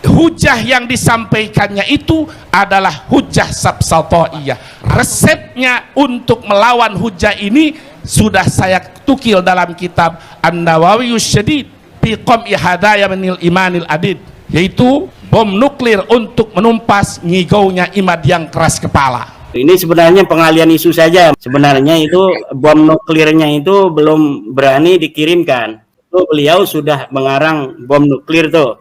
hujah yang disampaikannya itu adalah hujah sabsatoiyah. Resepnya untuk melawan hujah ini sudah saya tukil dalam kitab An-Nawawiyus Syadid fi qam'i hadaya minil imanil adid, yaitu bom nuklir untuk menumpas ngigaunya imad yang keras kepala. Ini sebenarnya pengalian isu saja. Sebenarnya itu bom nuklirnya itu belum berani dikirimkan. Itu beliau sudah mengarang bom nuklir tuh.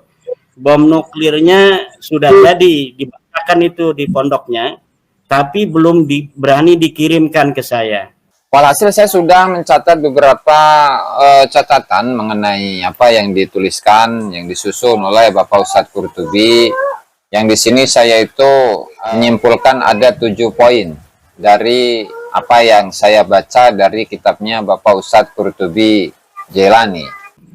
Bom nuklirnya sudah jadi dibakarkan itu di pondoknya, tapi belum berani dikirimkan ke saya. Walhasil saya sudah mencatat beberapa catatan mengenai apa yang dituliskan, yang disusun oleh Bapak Ustadz Qurtubi. Yang di sini saya itu menyimpulkan ada 7 poin dari apa yang saya baca dari kitabnya Bapak Ustadz Qurtubi Jailani.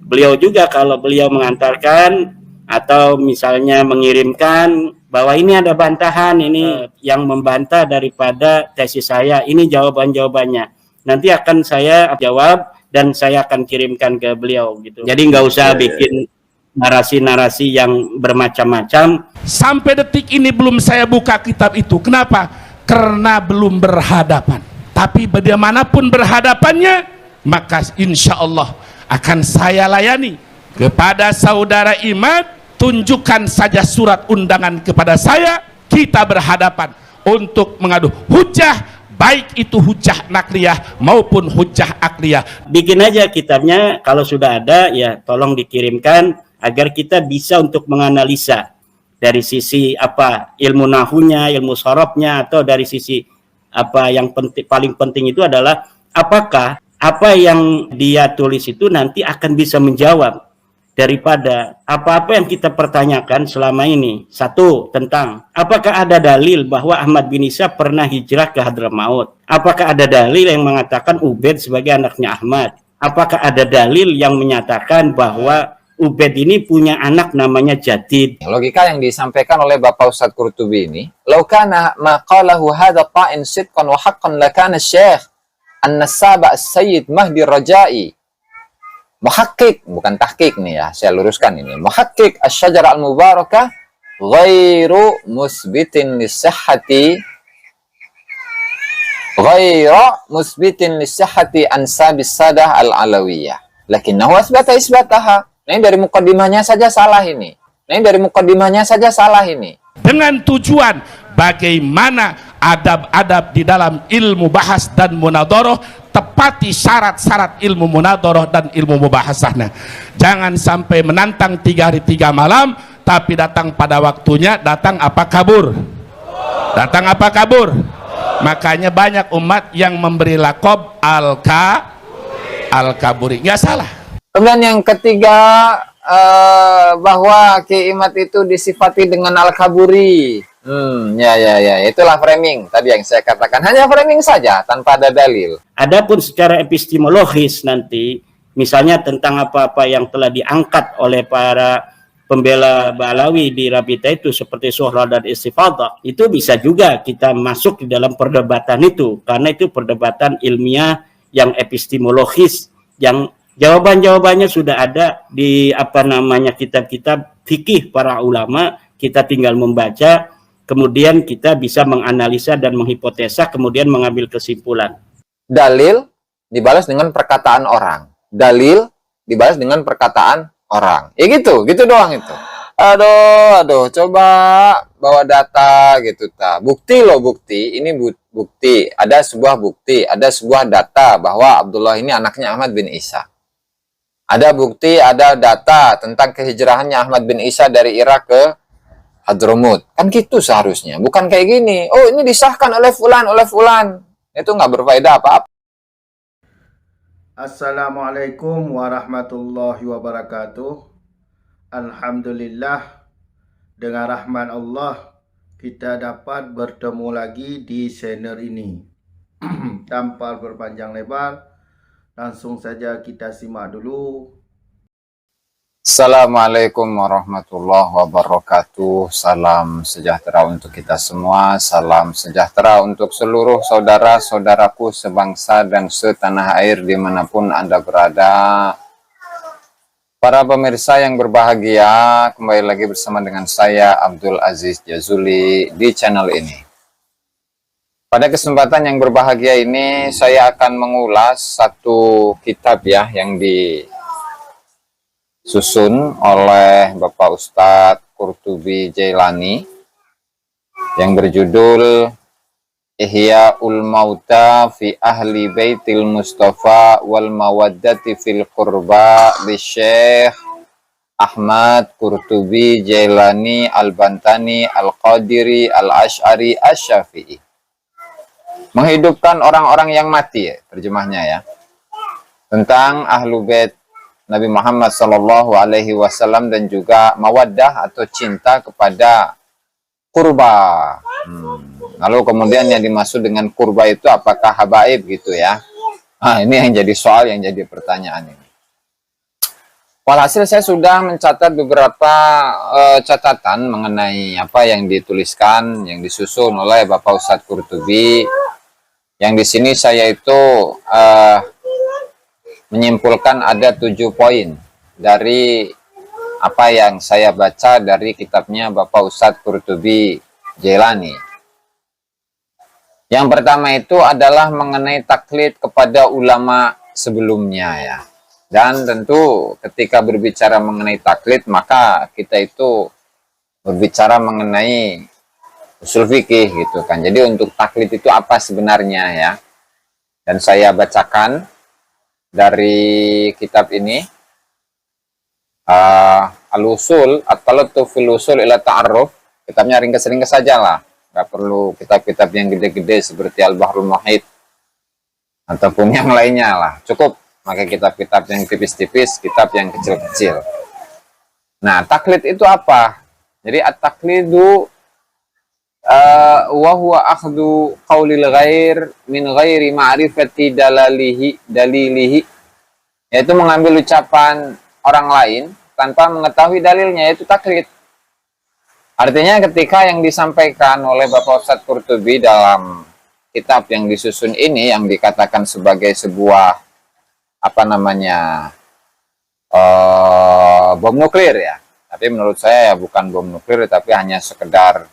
Beliau juga kalau beliau mengantarkan atau misalnya mengirimkan bahwa ini ada bantahan, ini yang membantah daripada tesis saya, ini jawaban-jawabannya. Nanti akan saya jawab dan saya akan kirimkan ke beliau gitu. Jadi nggak usah bikin narasi-narasi yang bermacam-macam. Sampai detik ini belum saya buka kitab itu. Kenapa? Karena belum berhadapan. Tapi bagaimanapun berhadapannya, maka insya Allah akan saya layani. Kepada saudara Imad, tunjukkan saja surat undangan kepada saya, kita berhadapan untuk mengadu hujah, baik itu hujah nakliyah maupun hujah akliyah. Bikin aja kitabnya, kalau sudah ada ya tolong dikirimkan agar kita bisa untuk menganalisa dari sisi apa ilmu nahunya, ilmu sorobnya, atau dari sisi apa yang paling penting itu adalah apakah apa yang dia tulis itu nanti akan bisa menjawab daripada apa-apa yang kita pertanyakan selama ini. Satu, tentang apakah ada dalil bahwa Ahmad bin Isa pernah hijrah ke Hadramaut? Apakah ada dalil yang mengatakan Ubaid sebagai anaknya Ahmad? Apakah ada dalil yang menyatakan bahwa Ubaid ini punya anak namanya Jadid? Logika yang disampaikan oleh Bapak Ustadz Qurtubi ini, "Lau kana ma qalahu hadha ta'in sidqan wa haqqan lakana Syekh An-Nasaba As-Sayyid Mahdi Rajai muhakkik," bukan tahqiq nih ya, saya luruskan ini, muhakkik asy-syajarah al-mubarakah ghairu musbitin lisihhati ansabis sadah al-alawiyah lakinnahu asbata isbataha. Ini dari mukaddimahnya saja salah ini. Dengan tujuan bagaimana adab-adab di dalam ilmu bahas dan munadharah, tepati syarat-syarat ilmu munadharah dan ilmu mubahasahnya. Jangan sampai menantang 3 hari 3 malam, tapi datang pada waktunya, datang apa kabur. Makanya banyak umat yang memberi lakob al-kaburi. Nggak salah. Kemudian yang ketiga, bahwa Ki Imad itu disifati dengan al-kaburi. Itulah framing tadi yang saya katakan, hanya framing saja tanpa ada dalil. Adapun secara epistemologis nanti, misalnya tentang apa-apa yang telah diangkat oleh para pembela Ba'alawi di Rabita itu seperti Suhra dan Istifadah, itu bisa juga kita masuk di dalam perdebatan itu, karena itu perdebatan ilmiah yang epistemologis, yang jawaban-jawabannya sudah ada di kitab-kitab fikih para ulama. Kita tinggal membaca, kemudian kita bisa menganalisa dan menghipotesa, kemudian mengambil kesimpulan. Dalil dibalas dengan perkataan orang. Ya gitu doang itu. Aduh, coba bawa data gitu ta. Bukti, ini bukti. Ada sebuah data bahwa Abdullah ini anaknya Ahmad bin Isa. Ada bukti, ada data tentang kehijrahannya Ahmad bin Isa dari Irak ke Hadramut. Kan gitu seharusnya. Bukan kayak gini. Oh, ini disahkan oleh fulan. Itu nggak berfaedah apa-apa. Assalamualaikum warahmatullahi wabarakatuh. Alhamdulillah, dengan rahmat Allah kita dapat bertemu lagi di channel ini. Tanpa berpanjang lebar, langsung saja kita simak dulu. Assalamualaikum warahmatullahi wabarakatuh. Salam sejahtera untuk kita semua. Salam sejahtera untuk seluruh saudara-saudaraku sebangsa dan setanah air dimanapun Anda berada. Para pemirsa yang berbahagia, kembali lagi bersama dengan saya Abdul Aziz Jazuli di channel ini. Pada kesempatan yang berbahagia ini, saya akan mengulas satu kitab ya yang disusun oleh Bapak Ustadz Qurtubi Jailani yang berjudul Ihya'ul Mauta fi Ahli Baitil Mustafa wal Mawaddati fil Qurba bi Syekh Ahmad Qurtubi Jailani Al-Bantani Al-Qadiri Al-Ash'ari Asy-Syafi'i. Menghidupkan orang-orang yang mati, ya, terjemahnya ya. Tentang Ahlu Bait Nabi Muhammad SAW dan juga mawaddah atau cinta kepada kurba. Lalu kemudian yang dimaksud dengan kurba itu apakah habaib gitu ya? Nah, ini yang jadi soal, yang jadi pertanyaan ini. Walhasil saya sudah mencatat beberapa catatan mengenai apa yang dituliskan, yang disusun oleh Bapak Ustadz Qurtubi. Yang di sini saya itu menyimpulkan ada 7 poin dari apa yang saya baca dari kitabnya Bapak Ustadz Qurtubi Jailani. Yang pertama itu adalah mengenai taklid kepada ulama sebelumnya ya. Dan tentu ketika berbicara mengenai taklid, maka kita itu berbicara mengenai usul fikih gitu kan. Jadi untuk taklid itu apa sebenarnya ya. Dan saya bacakan dari kitab ini Al-Usul At-Talattu fil Usul ila Ta'arruf. Kitabnya ringkas-ringkas saja lah. Nggak perlu kitab-kitab yang gede-gede seperti Al-Bahrul Muhit ataupun yang lainnya lah. Cukup pakai kitab-kitab yang tipis-tipis, kitab yang kecil-kecil. Nah, taklid itu apa? Jadi at-taklidu wa huwa akhdhu qaulil ghair min ghairi ma'rifati dalilihi, yaitu mengambil ucapan orang lain tanpa mengetahui dalilnya, yaitu taklid. Artinya ketika yang disampaikan oleh Bapak Ustadz Qurtubi dalam kitab yang disusun ini, yang dikatakan sebagai sebuah bom nuklir ya, tapi menurut saya ya bukan bom nuklir, tapi hanya sekedar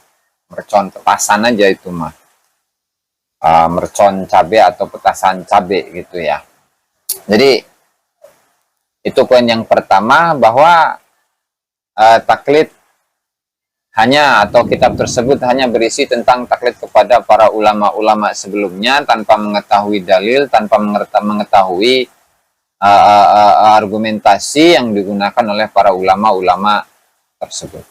mercon petasan aja itu mah, mercon cabai atau petasan cabai gitu ya. Jadi itu poin yang pertama, bahwa taklid hanya atau kitab tersebut hanya berisi tentang taklid kepada para ulama-ulama sebelumnya tanpa mengetahui dalil, tanpa mengetahui argumentasi yang digunakan oleh para ulama-ulama tersebut.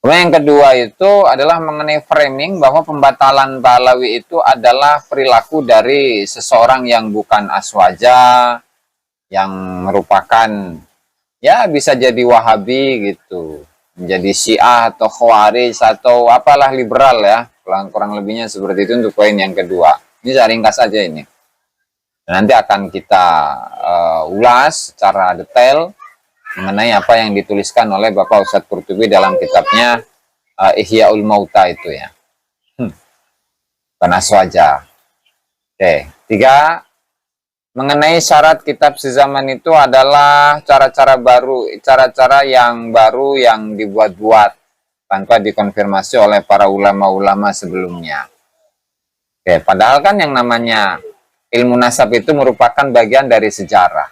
Kemudian yang kedua itu adalah mengenai framing, bahwa pembatalan Pahlawi itu adalah perilaku dari seseorang yang bukan aswaja, yang merupakan ya bisa jadi Wahabi gitu, menjadi Syiah atau Khawarij atau apalah liberal ya, kurang lebihnya seperti itu untuk poin yang kedua. Ini saya ringkas saja ini. Nanti akan kita ulas secara detail mengenai apa yang dituliskan oleh Bapak Ustadz Qurtubi dalam kitabnya Ihya'ul Mauta itu ya. Panas wajah. Oke, 3. Mengenai syarat kitab sezaman itu adalah cara-cara yang baru yang dibuat-buat tanpa dikonfirmasi oleh para ulama-ulama sebelumnya. Oke, padahal kan yang namanya ilmu nasab itu merupakan bagian dari sejarah.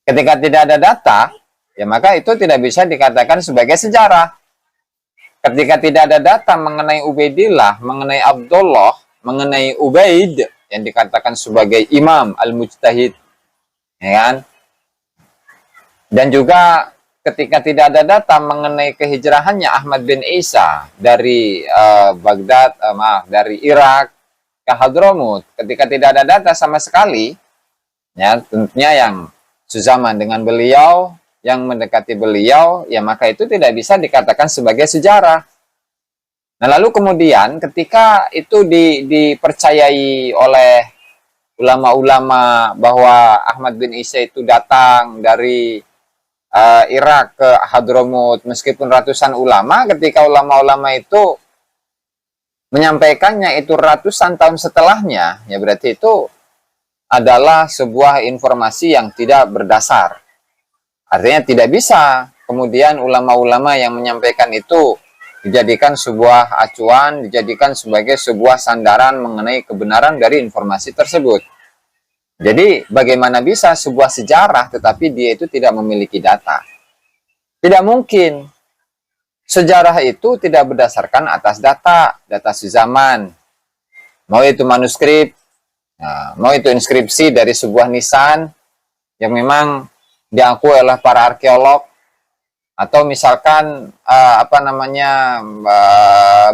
Ketika tidak ada data, ya maka itu tidak bisa dikatakan sebagai sejarah. Ketika tidak ada data mengenai Ubaidillah, mengenai Abdullah, mengenai Ubaid, yang dikatakan sebagai imam al-mujtahid, ya kan? Dan juga ketika tidak ada data mengenai kehijrahannya Ahmad bin Isa dari dari Irak ke Hadramut, ketika tidak ada data sama sekali, ya tentunya yang sezaman dengan beliau, yang mendekati beliau, ya maka itu tidak bisa dikatakan sebagai sejarah. Nah, lalu kemudian ketika itu dipercayai oleh ulama-ulama bahwa Ahmad bin Isa itu datang dari Irak ke Hadramut, meskipun ratusan ulama, ketika ulama-ulama itu menyampaikannya itu ratusan tahun setelahnya, ya berarti itu adalah sebuah informasi yang tidak berdasar. Artinya tidak bisa kemudian ulama-ulama yang menyampaikan itu dijadikan sebuah acuan, dijadikan sebagai sebuah sandaran mengenai kebenaran dari informasi tersebut. Jadi bagaimana bisa sebuah sejarah tetapi dia itu tidak memiliki data? Tidak mungkin. Sejarah itu tidak berdasarkan atas data sezaman. Mau itu manuskrip, mau itu inskripsi dari sebuah nisan yang memang diakui oleh para arkeolog, atau misalkan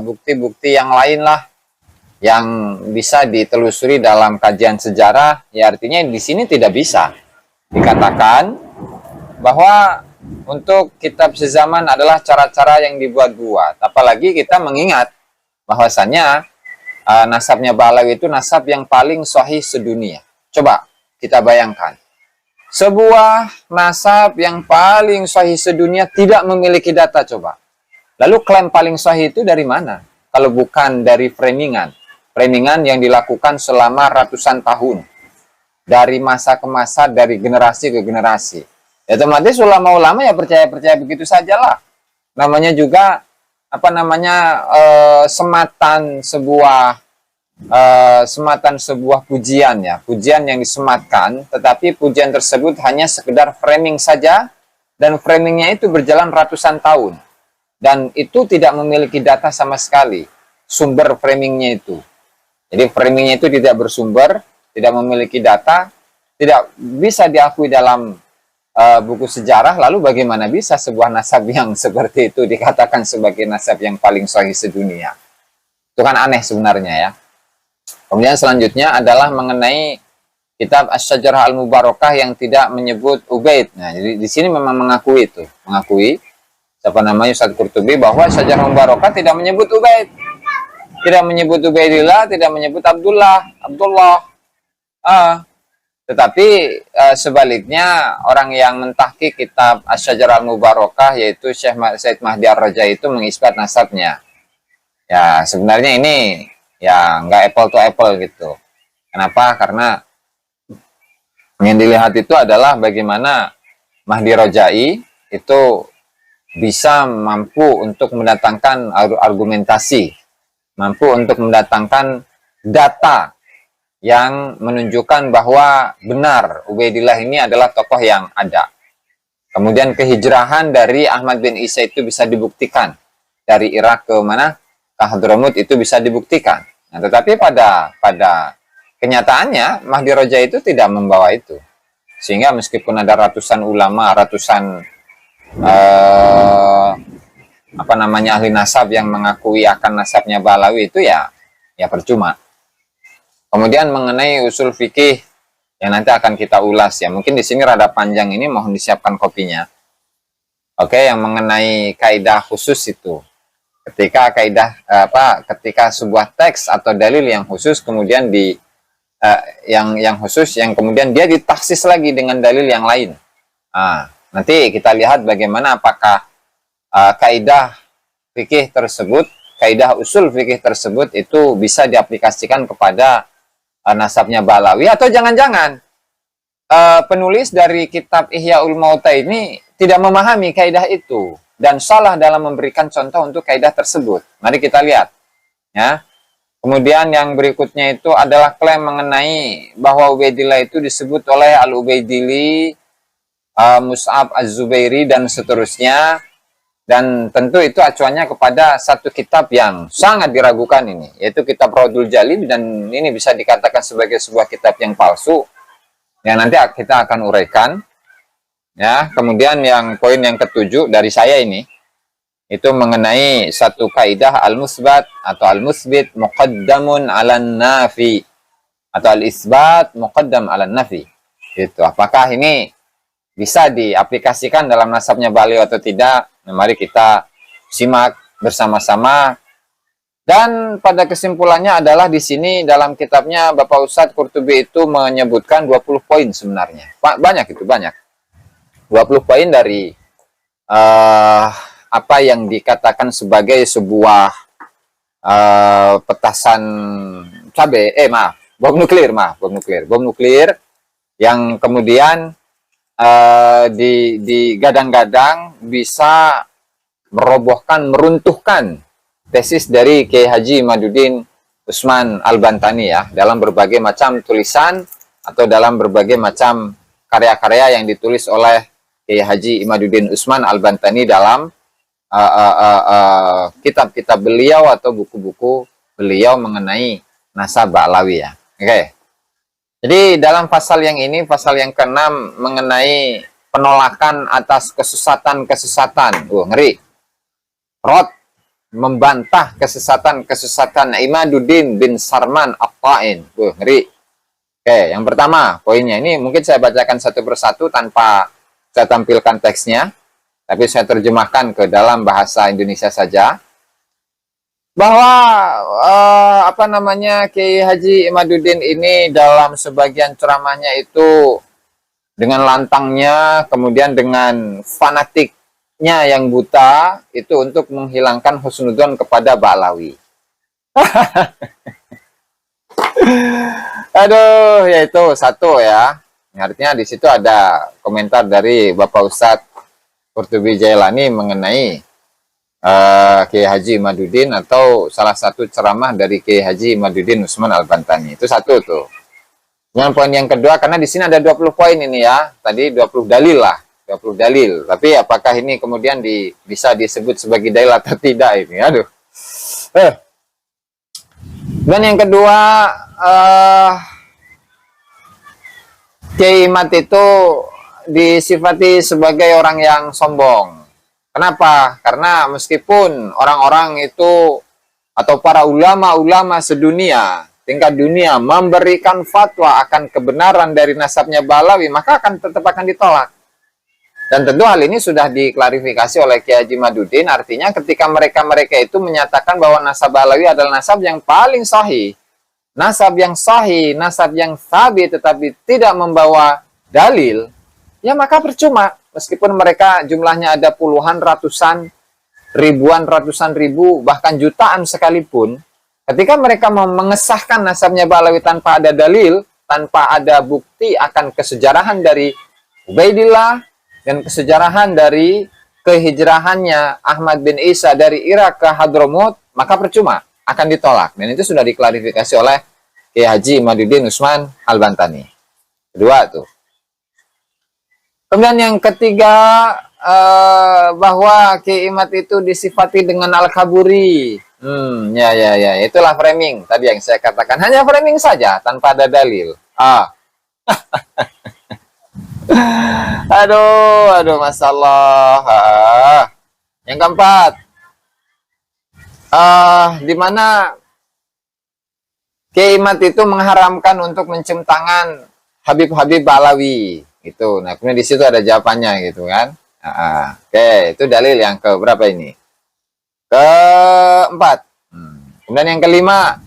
bukti-bukti yang lain lah yang bisa ditelusuri dalam kajian sejarah. Ya artinya di sini tidak bisa dikatakan bahwa untuk kitab sezaman adalah cara-cara yang dibuat-buat. Apalagi kita mengingat bahwasannya nasabnya Balawi itu nasab yang paling sahih sedunia. Coba kita bayangkan. Sebuah nasab yang paling sahih sedunia tidak memiliki data, coba. Lalu klaim paling sahih itu dari mana? Kalau bukan dari framingan. Framingan yang dilakukan selama ratusan tahun. Dari masa ke masa, dari generasi ke generasi. Ya otomatis ulama-ulama ya percaya-percaya begitu sajalah. Namanya juga sematan sebuah pujian ya, pujian yang disematkan, tetapi pujian tersebut hanya sekedar framing saja, dan framingnya itu berjalan ratusan tahun, dan itu tidak memiliki data sama sekali, sumber framingnya itu. Jadi framingnya itu tidak bersumber, tidak memiliki data, tidak bisa diakui dalam buku sejarah. Lalu bagaimana bisa sebuah nasab yang seperti itu dikatakan sebagai nasab yang paling sahih sedunia? Itu kan aneh sebenarnya ya. Kemudian selanjutnya adalah mengenai kitab Asy-Syajarah Al-Mubarakah yang tidak menyebut Ubaid. Nah, jadi di sini memang mengakui Ustaz Qurtubi bahwa Asy-Syajarah Al-Mubarakah tidak menyebut Ubaid. Tidak menyebut Ubaidillah, tidak menyebut Abdullah. Tetapi sebaliknya orang yang mentahqiq kitab Asy-Syajarah Al-Mubarakah yaitu Syekh Said Mahdi Ar-Raja itu mengisbat nasabnya. Ya sebenarnya ini ya nggak apple to apple gitu. Kenapa? Karena yang dilihat itu adalah bagaimana Mahdi Rajai itu bisa mampu untuk mendatangkan argumentasi, mampu untuk mendatangkan data yang menunjukkan bahwa benar Ubaidillah ini adalah tokoh yang ada. Kemudian kehijrahan dari Ahmad bin Isa itu bisa dibuktikan. Dari Irak ke mana? Ke Hadramut itu bisa dibuktikan. Nah, tetapi pada kenyataannya Mahdi Raja itu tidak membawa itu. Sehingga meskipun ada ratusan ulama, ratusan ahli nasab yang mengakui akan nasabnya Balawi itu ya percuma. Kemudian mengenai usul fikih yang nanti akan kita ulas ya. Mungkin di sini rada panjang ini, mohon disiapkan kopinya. Oke, yang mengenai kaidah khusus itu. Ketika ketika sebuah teks atau dalil yang khusus kemudian yang khusus yang kemudian dia ditaksis lagi dengan dalil yang lain. Nanti kita lihat bagaimana apakah kaidah fikih tersebut, kaidah usul fikih tersebut itu bisa diaplikasikan kepada nasabnya Balawi, atau jangan-jangan penulis dari kitab Ihyaul Mauta ini tidak memahami kaidah itu dan salah dalam memberikan contoh untuk kaidah tersebut. Mari kita lihat ya. Kemudian yang berikutnya itu adalah klaim mengenai bahwa Ubaidillah itu disebut oleh Al-Ubaidili, Mus'ab Az-Zubairi dan seterusnya. Dan tentu itu acuannya kepada satu kitab yang sangat diragukan ini, yaitu kitab Raudul Jalil, dan ini bisa dikatakan sebagai sebuah kitab yang palsu yang nanti kita akan uraikan ya. Kemudian yang poin yang ketujuh dari saya ini itu mengenai satu kaidah al-musbat atau al-musbit muqaddamun 'alan nafi atau al-isbat muqaddam 'alan nafi. Itu apakah ini bisa diaplikasikan dalam nasabnya Balawi atau tidak? Nah, mari kita simak bersama-sama. Dan pada kesimpulannya adalah di sini dalam kitabnya Bapak Ustadz Qurtubi itu menyebutkan 20 poin sebenarnya. Banyak itu, banyak. 20 poin dari apa yang dikatakan sebagai sebuah petasan bom nuklir yang kemudian digadang-gadang bisa merobohkan, meruntuhkan tesis dari Kiai Haji Imaduddin Usman Al-Bantani ya, dalam berbagai macam tulisan atau dalam berbagai macam karya-karya yang ditulis oleh Kiai Haji Imaduddin Usman Al-Bantani dalam kitab-kitab beliau atau buku-buku beliau mengenai nasab Ba'lawi ya. Oke. Jadi dalam pasal yang ini, pasal yang ke-6 mengenai penolakan atas kesesatan-kesesatan. Ngeri. Rod membantah kesesatan-kesesatan Imaduddin bin Sarman At-Ta'in. Ngeri. Oke, yang pertama poinnya ini mungkin saya bacakan satu persatu tanpa saya tampilkan teksnya, tapi saya terjemahkan ke dalam bahasa Indonesia saja. Bahwa Kiai Haji Imaduddin ini dalam sebagian ceramahnya itu dengan lantangnya, kemudian dengan fanatiknya yang buta itu untuk menghilangkan husnudzon kepada Ba'lawi. Aduh, ya itu satu ya. Artinya di situ ada komentar dari Bapak Ustadz Qurtubi Jailani mengenai Kiai Haji Imaduddin atau salah satu ceramah dari Kiai Haji Imaduddin Usman Al-Bantani. Itu satu tuh. Dengan poin yang kedua, karena di sini ada 20 poin ini ya. Tadi 20 dalil lah. 20 dalil. Tapi apakah ini kemudian bisa disebut sebagai dalil atau tidak ini? Aduh. Dan yang kedua, Kiai Imad itu disifati sebagai orang yang sombong. Kenapa? Karena meskipun orang-orang itu atau para ulama-ulama sedunia, tingkat dunia memberikan fatwa akan kebenaran dari nasabnya Ba'lawi, maka tetap akan ditolak. Dan tentu hal ini sudah diklarifikasi oleh Kiai Haji Imaduddin, artinya ketika mereka itu menyatakan bahwa nasab Ba'lawi adalah nasab yang paling sahih, nasab yang sahih, nasab yang sabit tetapi tidak membawa dalil, ya maka percuma. Meskipun mereka jumlahnya ada puluhan, ratusan, ribuan, ratusan ribu, bahkan jutaan sekalipun, ketika mereka mengesahkan nasabnya Ba'lawi tanpa ada dalil, tanpa ada bukti akan kesejarahan dari Ubaidillah dan kesejarahan dari kehijrahannya Ahmad bin Isa dari Irak ke Hadramut, maka percuma, akan ditolak. Dan itu sudah diklarifikasi oleh Kiai Haji Imaduddin Usman Al-Bantani. Kedua tuh. Kemudian yang ketiga, bahwa Kiai Imad itu disifati dengan Al-Kaburi. Ya, itulah framing tadi yang saya katakan. Hanya framing saja, tanpa ada dalil. Aduh, masalah. Yang keempat, di mana Kiai Imad itu mengharamkan untuk mencium tangan Habib-Habib Ba'lawi. Gitu. Nah, kemudian di situ ada jawabannya gitu kan. Oke, itu dalil yang ke berapa ini? Keempat. Kemudian yang kelima,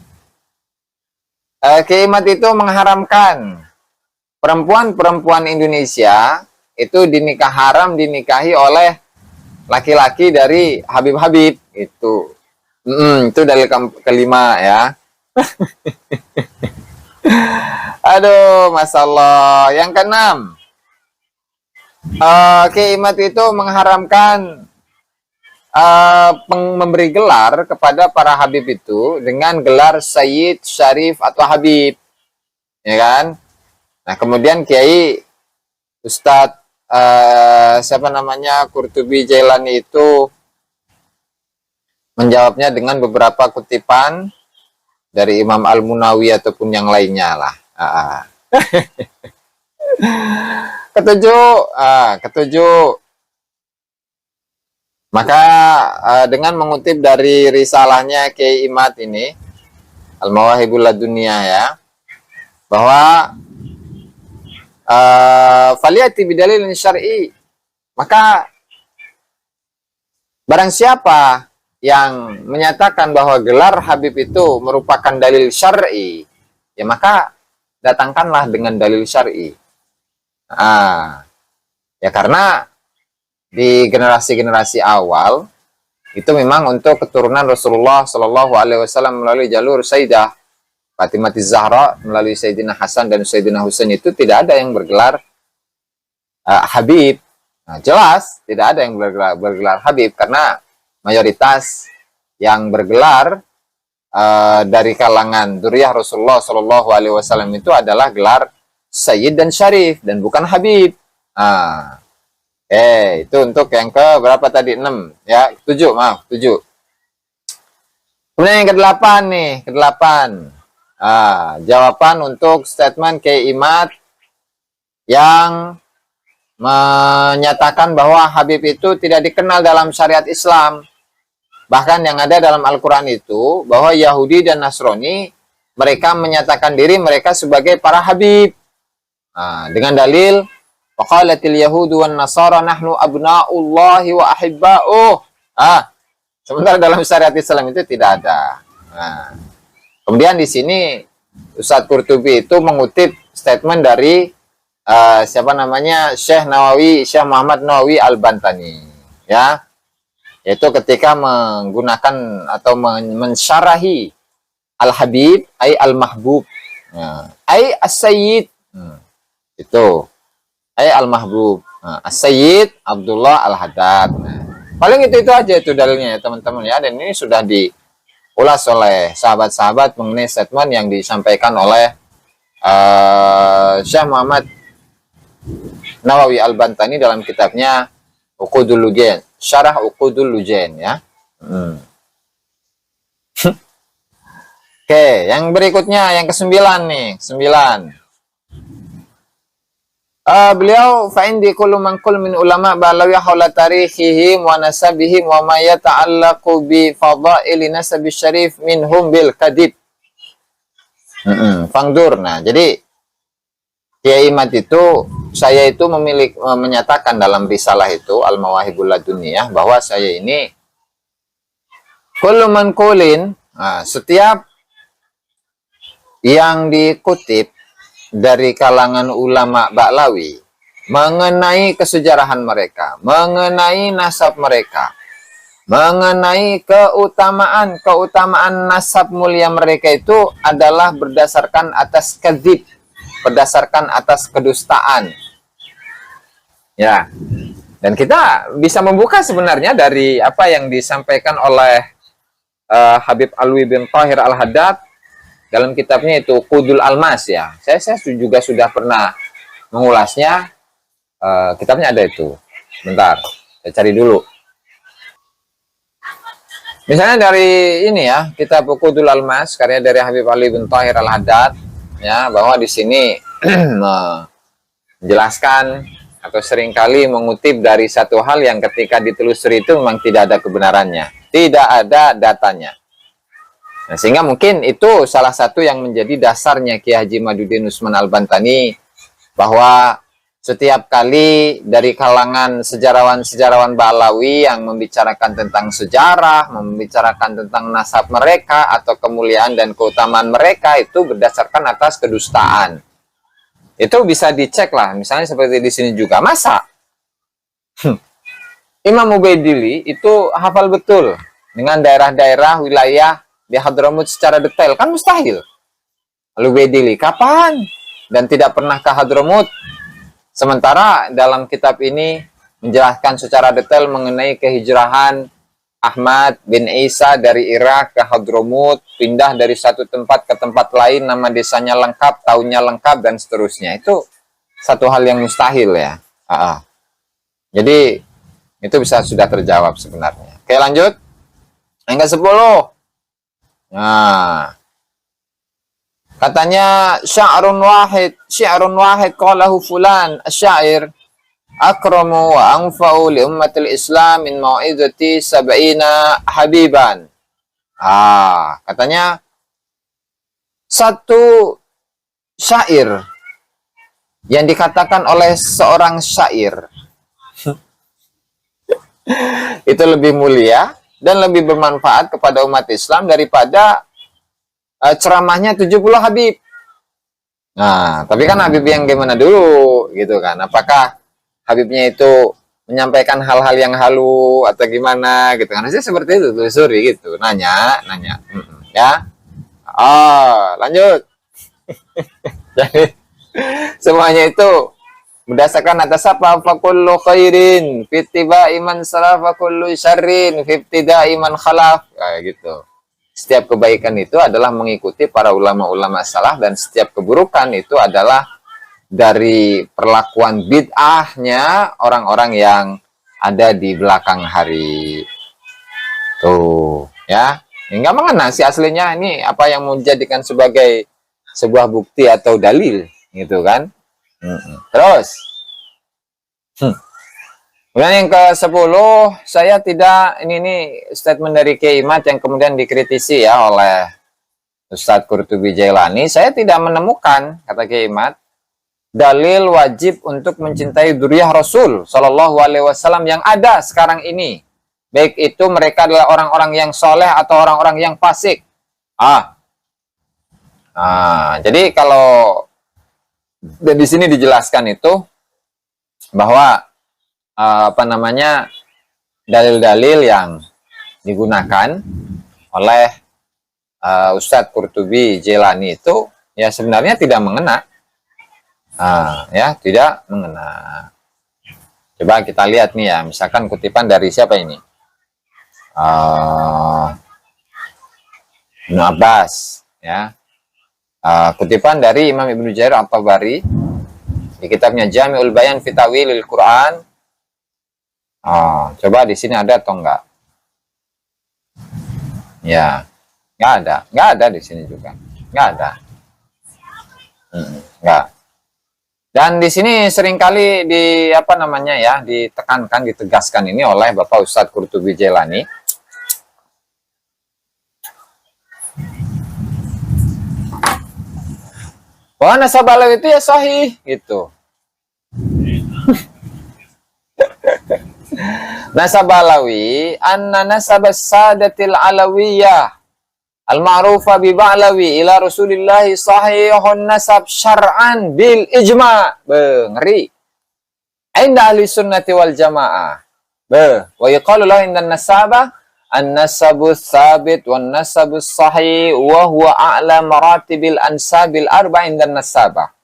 Kiai Imad itu mengharamkan perempuan-perempuan Indonesia itu dinikahi oleh laki-laki dari Habib-Habib itu. Itu dalil kelima ya. Aduh, masalah. Yang keenam, Kiai Imad itu mengharamkan memberi gelar kepada para Habib itu dengan gelar Sayyid, Syarif, atau Habib, ya kan? Nah, kemudian Kiai Ustadz Qurtubi Jailani itu menjawabnya dengan beberapa kutipan dari Imam Al-Munawi ataupun yang lainnya lah. Ketujuh. Maka dengan mengutip dari risalahnya Kiai Imad ini, Al-Mawahibul Ladunia ya, bahwa faliyati bidalilin syar'i, maka barang siapa yang menyatakan bahwa gelar Habib itu merupakan dalil syar'i, ya maka datangkanlah dengan dalil syar'i. Ya karena di generasi-generasi awal itu memang untuk keturunan Rasulullah Shallallahu Alaihi Wasallam melalui jalur Sayyidah Fatimah Zahra, melalui Sayyidina Hasan dan Sayyidina Husain itu tidak ada yang bergelar Habib. Nah, jelas tidak ada yang bergelar Habib karena mayoritas yang bergelar dari kalangan dzurriyyah Rasulullah Shallallahu Alaihi Wasallam itu adalah gelar Sayyid dan Syarif dan bukan Habib. Itu untuk yang ke berapa tadi? 6 ya, 7 maaf 7. Kemudian yang ke-8 nih, ke-8. Jawaban untuk statement Kiai Imad yang menyatakan bahwa Habib itu tidak dikenal dalam syariat Islam. Bahkan yang ada dalam Al-Quran itu, bahwa Yahudi dan Nasrani, mereka menyatakan diri mereka sebagai para Habib. Dengan dalil, وَقَالَتِ الْيَهُودُ وَالنَّصَارَ نَحْنُ أَبْنَاءُ اللَّهِ وَأَحِبَّاؤُهُ. Sementara dalam syariat Islam itu tidak ada. Kemudian di sini, Ustadz Qurtubi itu mengutip statement dari siapa namanya, Syekh Muhammad Nawawi Al-Bantani. Ya, yaitu ketika menggunakan atau mensyarahi Al-Habib, ay Al-Mahbub, ay As-Sayyid, itu ay Al-Mahbub, As-Sayyid Abdullah Al-Haddad. Paling itu aja itu dalilnya ya teman-teman ya, dan ini sudah diulas oleh sahabat-sahabat mengenai statement yang disampaikan oleh Syekh Muhammad Nawawi Al-Bantani dalam kitabnya Uqudul Lujain, Syarah Uqudul Lujain ya. Oke, yang berikutnya yang ke-9 nih, 9. Beliau fa'indi kullu man qul min ulama balawi hawla tarikhihim wa nasabihim wa ma yata'allaqu bi fadaili nasabi syarif minhum bil kadib. Fangdur. Nah, jadi Kiai Imad itu, saya itu menyatakan dalam risalah itu Al-Mawahibul Laduniyah bahwa saya ini kullu man qulin, setiap yang dikutip dari kalangan ulama Ba'lawi mengenai kesejarahan mereka, mengenai nasab mereka, mengenai keutamaan nasab mulia mereka itu adalah berdasarkan atas kadzib, berdasarkan atas kedustaan. Ya. Dan kita bisa membuka sebenarnya dari apa yang disampaikan oleh Habib Alwi bin Thahir Al-Haddad dalam kitabnya itu Qudul Almas ya. Saya juga sudah pernah mengulasnya. Kitabnya ada itu. Bentar, saya cari dulu. Misalnya dari ini ya, kitab Qudul Almas karya dari Habib Ali bin Thahir Al-Haddad ya, bahwa di sini menjelaskan atau seringkali mengutip dari satu hal yang ketika ditelusuri itu memang tidak ada kebenarannya, tidak ada datanya. Nah, sehingga mungkin itu salah satu yang menjadi dasarnya Kiai Haji Maduddin Usman Al-Bantani, bahwa setiap kali dari kalangan sejarawan-sejarawan Ba'lawi yang membicarakan tentang sejarah, membicarakan tentang nasab mereka atau kemuliaan dan keutamaan mereka itu berdasarkan atas kedustaan. Itu bisa dicek lah, misalnya seperti di sini juga. Masa Imam Ubaidili itu hafal betul dengan daerah-daerah wilayah di Hadramut secara detail? Kan mustahil. Lalu Ubaidili kapan? Dan tidak pernah ke Hadramut. Sementara dalam kitab ini menjelaskan secara detail mengenai kehijrahan Ahmad bin Isa dari Irak ke Hadramut, pindah dari satu tempat ke tempat lain, nama desanya lengkap, tahunnya lengkap, dan seterusnya. Itu satu hal yang mustahil ya. Jadi itu bisa sudah terjawab sebenarnya. Oke, lanjut. Yang ke-10. Nah, katanya syairun wahid qalahu fulan asyair akramu wa anfa'u li ummatil Islam min mau'izati sab'ina habiban. Katanya satu syair yang dikatakan oleh seorang syair itu lebih mulia dan lebih bermanfaat kepada umat Islam daripada ceramahnya 70 Habib. Nah, tapi kan Habib yang gimana dulu gitu kan? Apakah Habibnya itu menyampaikan hal-hal yang halu atau gimana gitu kan? Saya seperti itu, telusuri gitu, nanya. Ya. Lanjut. Jadi semuanya itu berdasarkan atas apa? Fa kullu khairin fi ittiba'i man salaf wa kullu syarrin fi ibtida'i man khalaf. Kayak gitu. Setiap kebaikan itu adalah mengikuti para ulama-ulama salaf, dan setiap keburukan itu adalah dari perlakuan bid'ahnya orang-orang yang ada di belakang hari. Tuh, ya. Enggak mengena sih aslinya, ini apa yang menjadikan sebagai sebuah bukti atau dalil, gitu kan? Terus, kemudian yang ke-10, saya tidak, ini statement dari Kiai Imad yang kemudian dikritisi ya oleh Ustadz Qurtubi Jailani. Saya tidak menemukan, kata Kiai Imad, dalil wajib untuk mencintai dzurriyyah Rasul Shallallahu Alaihi Wasallam yang ada sekarang ini, baik itu mereka adalah orang-orang yang soleh atau orang-orang yang fasik. Jadi kalau dan di sini dijelaskan itu bahwa dalil-dalil yang digunakan oleh Ustadz Qurtubi Jailani itu ya sebenarnya tidak mengena. Ya, tidak mengena. Coba kita lihat nih ya, misalkan kutipan dari siapa ini? Ibnu Abbas, ya. Kutipan dari Imam Ibnu Jarir At-Tabari di kitabnya Jami'ul Bayan fi Tawilil Quran. Coba di sini ada atau enggak? Ya, enggak ada di sini juga, enggak ada. Enggak. Dan di sini seringkali ditekankan, ditegaskan ini oleh Bapak Ustadz Qurtubi Jailani. Bahwa nasab alawi itu ya sahih, gitu. Nasab alawi, anna nasab sadatil alawiyah al-ma'rufa bi ba'lawi ila Rasulillah sahihun nasab syar'an bil ijma'. Ngeri. Inda ahli sunnati wal jamaah. Wa yuqalu lahu inda nasabah an-nasabu thabit wan nasabu sahih wa huwa a'la maratibil ansabil arba' inda nasabah.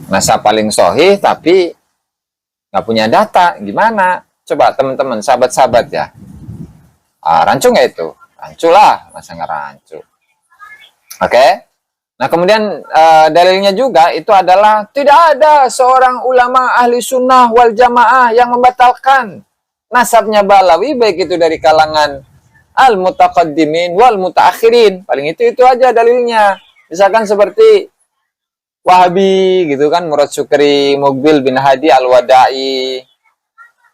Nasab paling sahih tapi nggak punya data. Gimana? Coba teman-teman, sahabat-sahabat ya. Rancu nggak itu? Rancu lah, masa nggak rancu. Oke. Nah kemudian dalilnya juga itu adalah tidak ada seorang ulama ahli sunnah wal jamaah yang membatalkan nasabnya Balawi, baik itu dari kalangan al-mutaqaddimin wal mutaakhirin. Paling itu aja dalilnya. Misalkan seperti Wahabi gitu kan, Murad Syukri, Muqbil bin Hadi Al-Wada'i,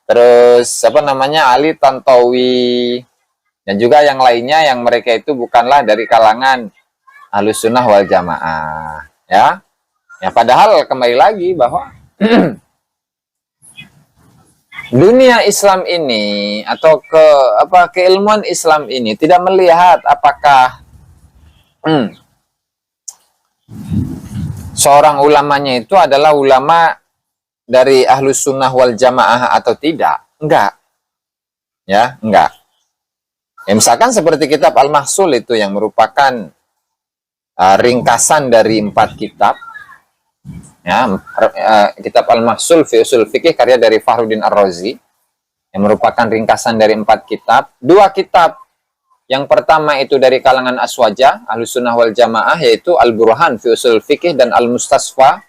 terus Ali Tantawi, dan juga yang lainnya yang mereka itu bukanlah dari kalangan Ahlus Sunnah wal Jamaah, ya. Ya padahal kembali lagi bahwa dunia Islam ini atau keilmuan Islam ini tidak melihat apakah seorang ulamanya itu adalah ulama dari Ahlus Sunnah wal Jamaah atau tidak. Enggak. Ya, enggak. Ya, misalkan seperti kitab Al-Mahsul itu yang merupakan ringkasan dari 4 kitab. Ya, kitab Al-Mahsul fi Ushul Fiqh karya dari Fakhruddin Ar-Razi yang merupakan ringkasan dari 4 kitab. 2 kitab. Yang pertama itu dari kalangan Aswaja, Ahlus Sunnah wal Jamaah, yaitu Al-Burhan fi Ushul Fiqh dan Al-Mustasfa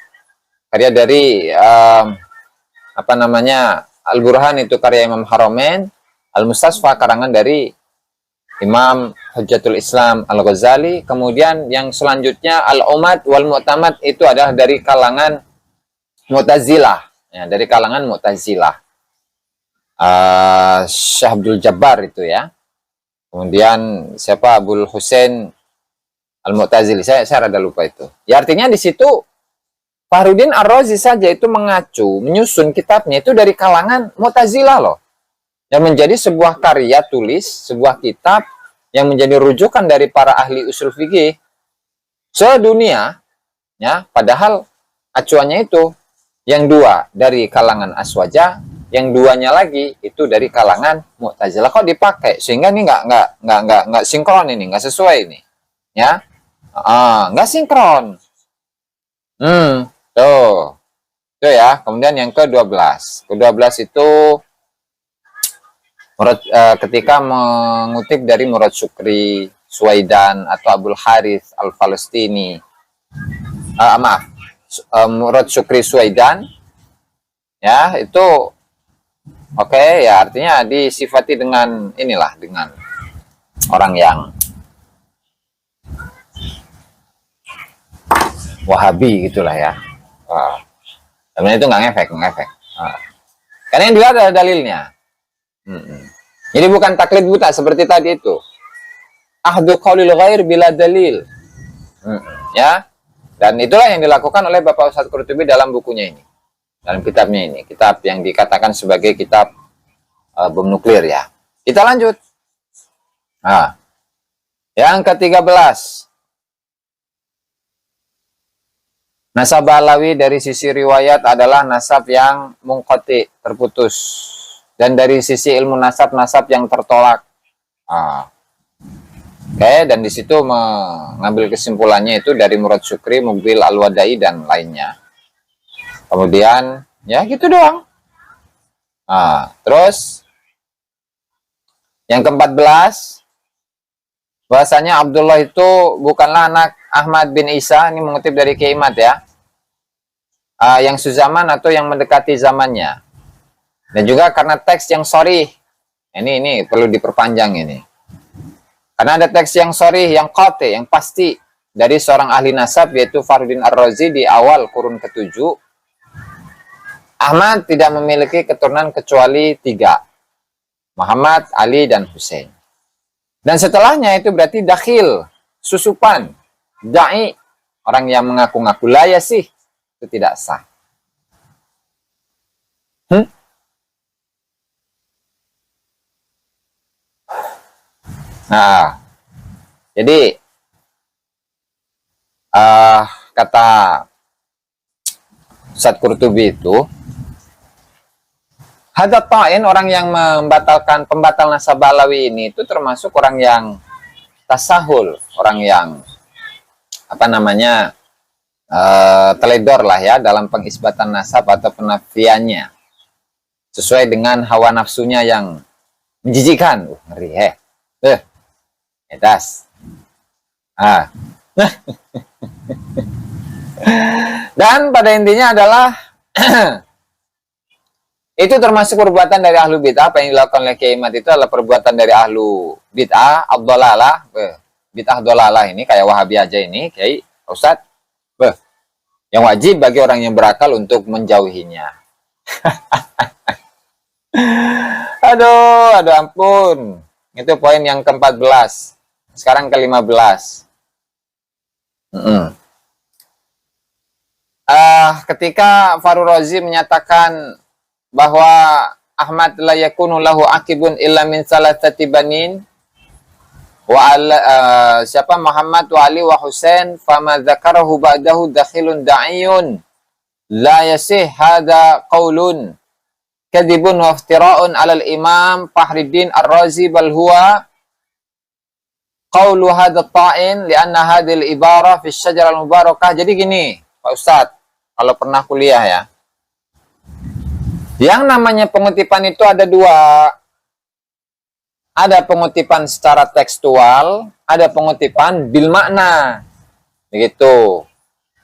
karya dari Al-Burhan itu karya Imam Haramain, Al-Mustasfa karangan dari Imam Hujjatul Islam Al-Ghazali. Kemudian yang selanjutnya Al-Umad wal Mu'tamad itu adalah dari kalangan Mu'tazilah, ya, dari kalangan Mu'tazilah. Syekh Abdul Jabbar itu ya. Kemudian siapa, Abul Husain Al-Mu'tazili, saya rada lupa itu. Ya artinya di situ Fakhruddin Ar-Razi saja itu menyusun kitabnya itu dari kalangan Mu'tazilah loh. Yang menjadi sebuah karya tulis, sebuah kitab yang menjadi rujukan dari para ahli usul fikih sedunia, ya. Padahal acuannya itu yang 2 dari kalangan Aswaja, yang 2-nya lagi itu dari kalangan Mu'tazilah. Kok dipakai sehingga ini nggak sinkron, ini nggak sesuai ini, ya. Nggak sinkron. Tuh. Itu ya. Kemudian yang ke-12. Ke-12 itu ketika mengutip dari Murad Syukri Suwaidan atau Abdul Harith Al-Falastini. Murad Syukri Suwaidan ya, itu oke, ya artinya disifati dengan inilah, dengan orang yang Wahabi gitulah ya. Sebenarnya itu nggak ngefek. Karena yang dilihat ada dalilnya. Jadi bukan taklid buta seperti tadi itu. Ahdu qaulil ghair bila dalil. Ya. Dan itulah yang dilakukan oleh Bapak Ustadz Qurtubi dalam bukunya ini. Dalam kitabnya ini. Kitab yang dikatakan sebagai kitab bom nuklir ya. Kita lanjut. Nah, yang ke-13. Nasab Alawi dari sisi riwayat adalah nasab yang munqati, terputus. Dan dari sisi ilmu nasab yang tertolak. Oke, dan di situ mengambil kesimpulannya itu dari Murad Syukri, Muqbil Al-Wadai dan lainnya. Kemudian ya gitu doang. Terus yang ke-14, bahasanya Abdullah itu bukanlah anak Ahmad bin Isa, ini mengutip dari Kiai Mat ya. Yang sezaman atau yang mendekati zamannya. Dan juga karena teks yang sharih. Ini perlu diperpanjang ini. Karena ada teks yang sharih, yang qati, yang pasti dari seorang ahli nasab yaitu Fakhruddin Ar-Razi di awal kurun ke-7. Ahmad tidak memiliki keturunan kecuali 3. Muhammad, Ali, dan Husain. Dan setelahnya itu berarti dakhil, susupan, da'i, orang yang mengaku-ngaku laya sih, itu tidak sah. Nah, jadi kata Ustadz Qurtubi itu, hadat ta'in, orang yang membatalkan pembatal nasab Alawi ini itu termasuk orang yang tasahul, orang yang teledor lah ya dalam pengisbatan nasab atau penafiannya sesuai dengan hawa nafsunya yang menjijikkan. Ngeri etas. Dan pada intinya adalah itu termasuk perbuatan dari ahlu bid'ah. Apa yang dilakukan oleh Kiai Mat itu adalah perbuatan dari ahlu bid'ah, ad-dhalalah, bid'ah dhalalah ini kayak Wahabi aja ini, Kiai Ustadz, yang wajib bagi orang yang berakal untuk menjauhinya. Aduh ampun. Itu poin yang ke-14. Sekarang ke-15. Ketika Fakhru Razi menyatakan bahwa Ahmad la yakunu lahu akibun illa min salasati banin siapa Muhammad wa Ali wa Husain fama dzakarahu ba'dahu dakhilun da'iyun la yasih hada qaulun kadibun wa iftira'un 'alal imam Fakhruddin Ar-Razi bal huwa qaulu hadha ta'in li'anna hadhil ibarah fi syajarah al-mubarakah. Jadi gini Pak Ustadz, kalau pernah kuliah ya, yang namanya pengutipan itu ada 2. Ada pengutipan secara tekstual, ada pengutipan bil makna. Begitu.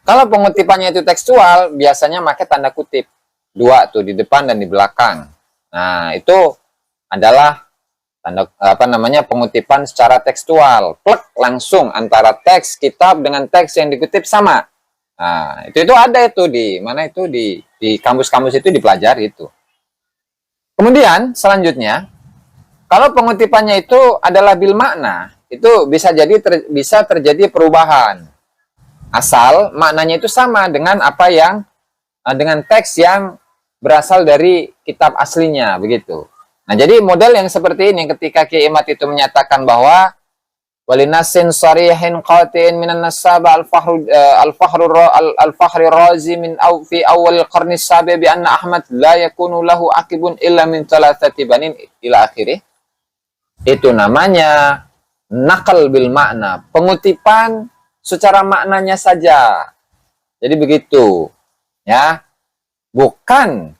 Kalau pengutipannya itu tekstual, biasanya pakai tanda kutip. 2 tuh di depan dan di belakang. Nah, itu adalah pengutipan secara tekstual. Plek langsung antara teks kitab dengan teks yang dikutip sama. Nah, itu ada itu di mana itu di kampus-kampus itu dipelajari itu. Kemudian selanjutnya, kalau pengutipannya itu adalah bil makna, itu bisa terjadi perubahan. Asal maknanya itu sama dengan dengan teks yang berasal dari kitab aslinya begitu. Nah, jadi model yang seperti ini ketika Kiai Mat itu menyatakan bahwa walinasin sarihin qatiin minan nasab al-Fakhri Razi min fi awal qarni sabi bi anna Ahmad la yakunu lahu akibun illa min thalathati banin ila akhirih. Itu namanya naqal bil makna, pengutipan secara maknanya saja. Jadi begitu. Ya, bukan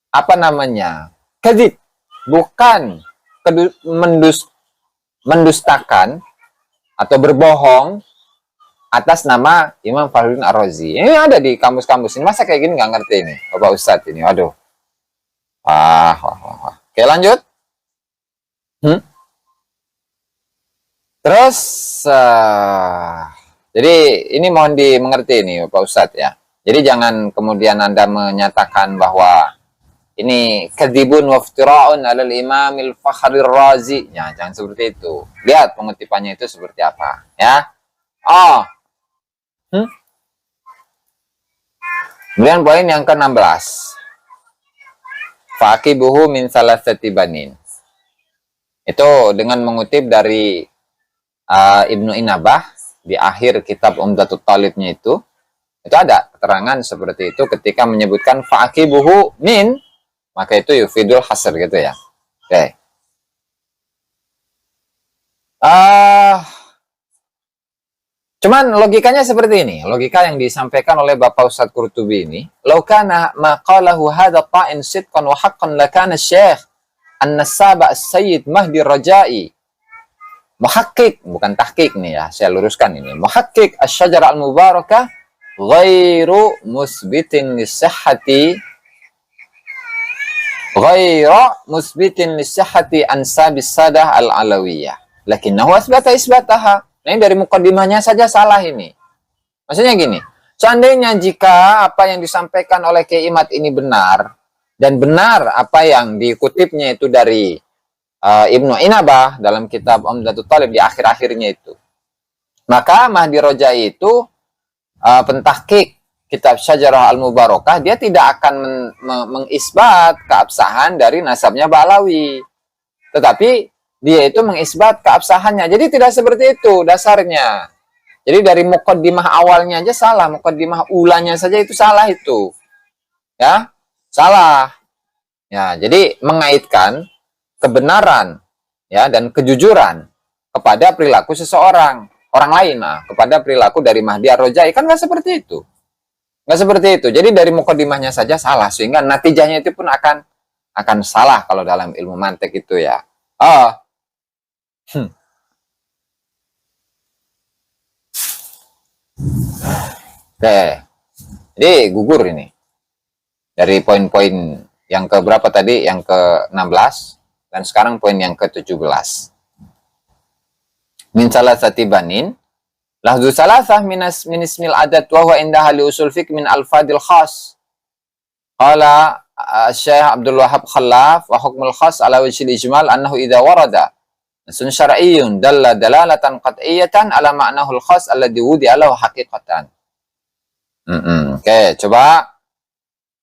apa namanya? Kadzib, bukan mendustakan atau berbohong atas nama Imam Fakhruddin Ar-Razi. Ini ada di kamus-kamus ini. Masa kayak gini nggak ngerti ini, Bapak Ustadz ini. Waduh. Oke, lanjut. Terus, jadi ini mohon dimengerti ini Bapak Ustadz ya. Jadi jangan kemudian Anda menyatakan bahwa ini kadzibun waftira'un alal imamil Fakhrir Razi. Ya, jangan seperti itu. Lihat pengutipannya itu seperti apa. Ya. Kemudian poin yang ke-16. Faqibuhu min salasati banin. Itu dengan mengutip dari Ibnu Inabah di akhir kitab Umdatul Talibnya itu ada keterangan seperti itu ketika menyebutkan faqibuhu min, maka itu yufidul hasr gitu ya. Oke. Cuman logikanya seperti ini. Logika yang disampaikan oleh Bapak Ustadz Qurtubi ini. Lau kana maqalahu hadha ta'in sidqan wa haqqan lakana syekh an-nasaba as-sayyid Mahdi Rajai. Muhakkik, bukan tahqiq nih ya. Saya luruskan ini. Muhakkik asy-syajarah al-mubarakah ghairu musbitin lisihhati ansabis sadah al-alawiyah. Lakinnahu asbata isbataha. Nah, ini dari mukaddimahnya saja salah ini. Maksudnya gini, seandainya jika apa yang disampaikan oleh Kiai Imad ini benar, dan benar apa yang dikutipnya itu dari Ibnu Inabah dalam kitab Umdatul Talib di akhir-akhirnya itu, maka Mahdi Rajai itu pentahqiq kitab Syajarah Al-Mubarakah, dia tidak akan mengisbat keabsahan dari nasabnya Ba'alawi. Tetapi dia itu mengisbat keabsahannya. Jadi tidak seperti itu dasarnya. Jadi dari muqaddimah awalnya aja salah, muqaddimah ulanya saja itu salah itu. Ya, salah. Ya, jadi mengaitkan kebenaran ya dan kejujuran kepada perilaku seseorang, orang lain, kepada perilaku dari Mahdi Ar-Rajai kan nggak seperti itu. Nggak seperti itu. Jadi dari muqaddimahnya saja salah sehingga natijahnya itu pun akan salah kalau dalam ilmu mantik itu ya. Oke. Jadi gugur ini. Dari poin-poin yang ke berapa tadi? Yang ke-16 dan sekarang poin yang ke-17. Min salasati banin. Lahzu salasah min ismil adat wa huwa inda ahli usul fiqh min al-fadil khas. Qala Syekh Abdul Wahab Khallaf wa hukmul khas ala wajhil ijmal annahu idza warada sun syar'iyyun dalla dalalatan qat'iyatan ala ma'nahul khas alladhi wudi'a lahu haqiqatan. Oke, coba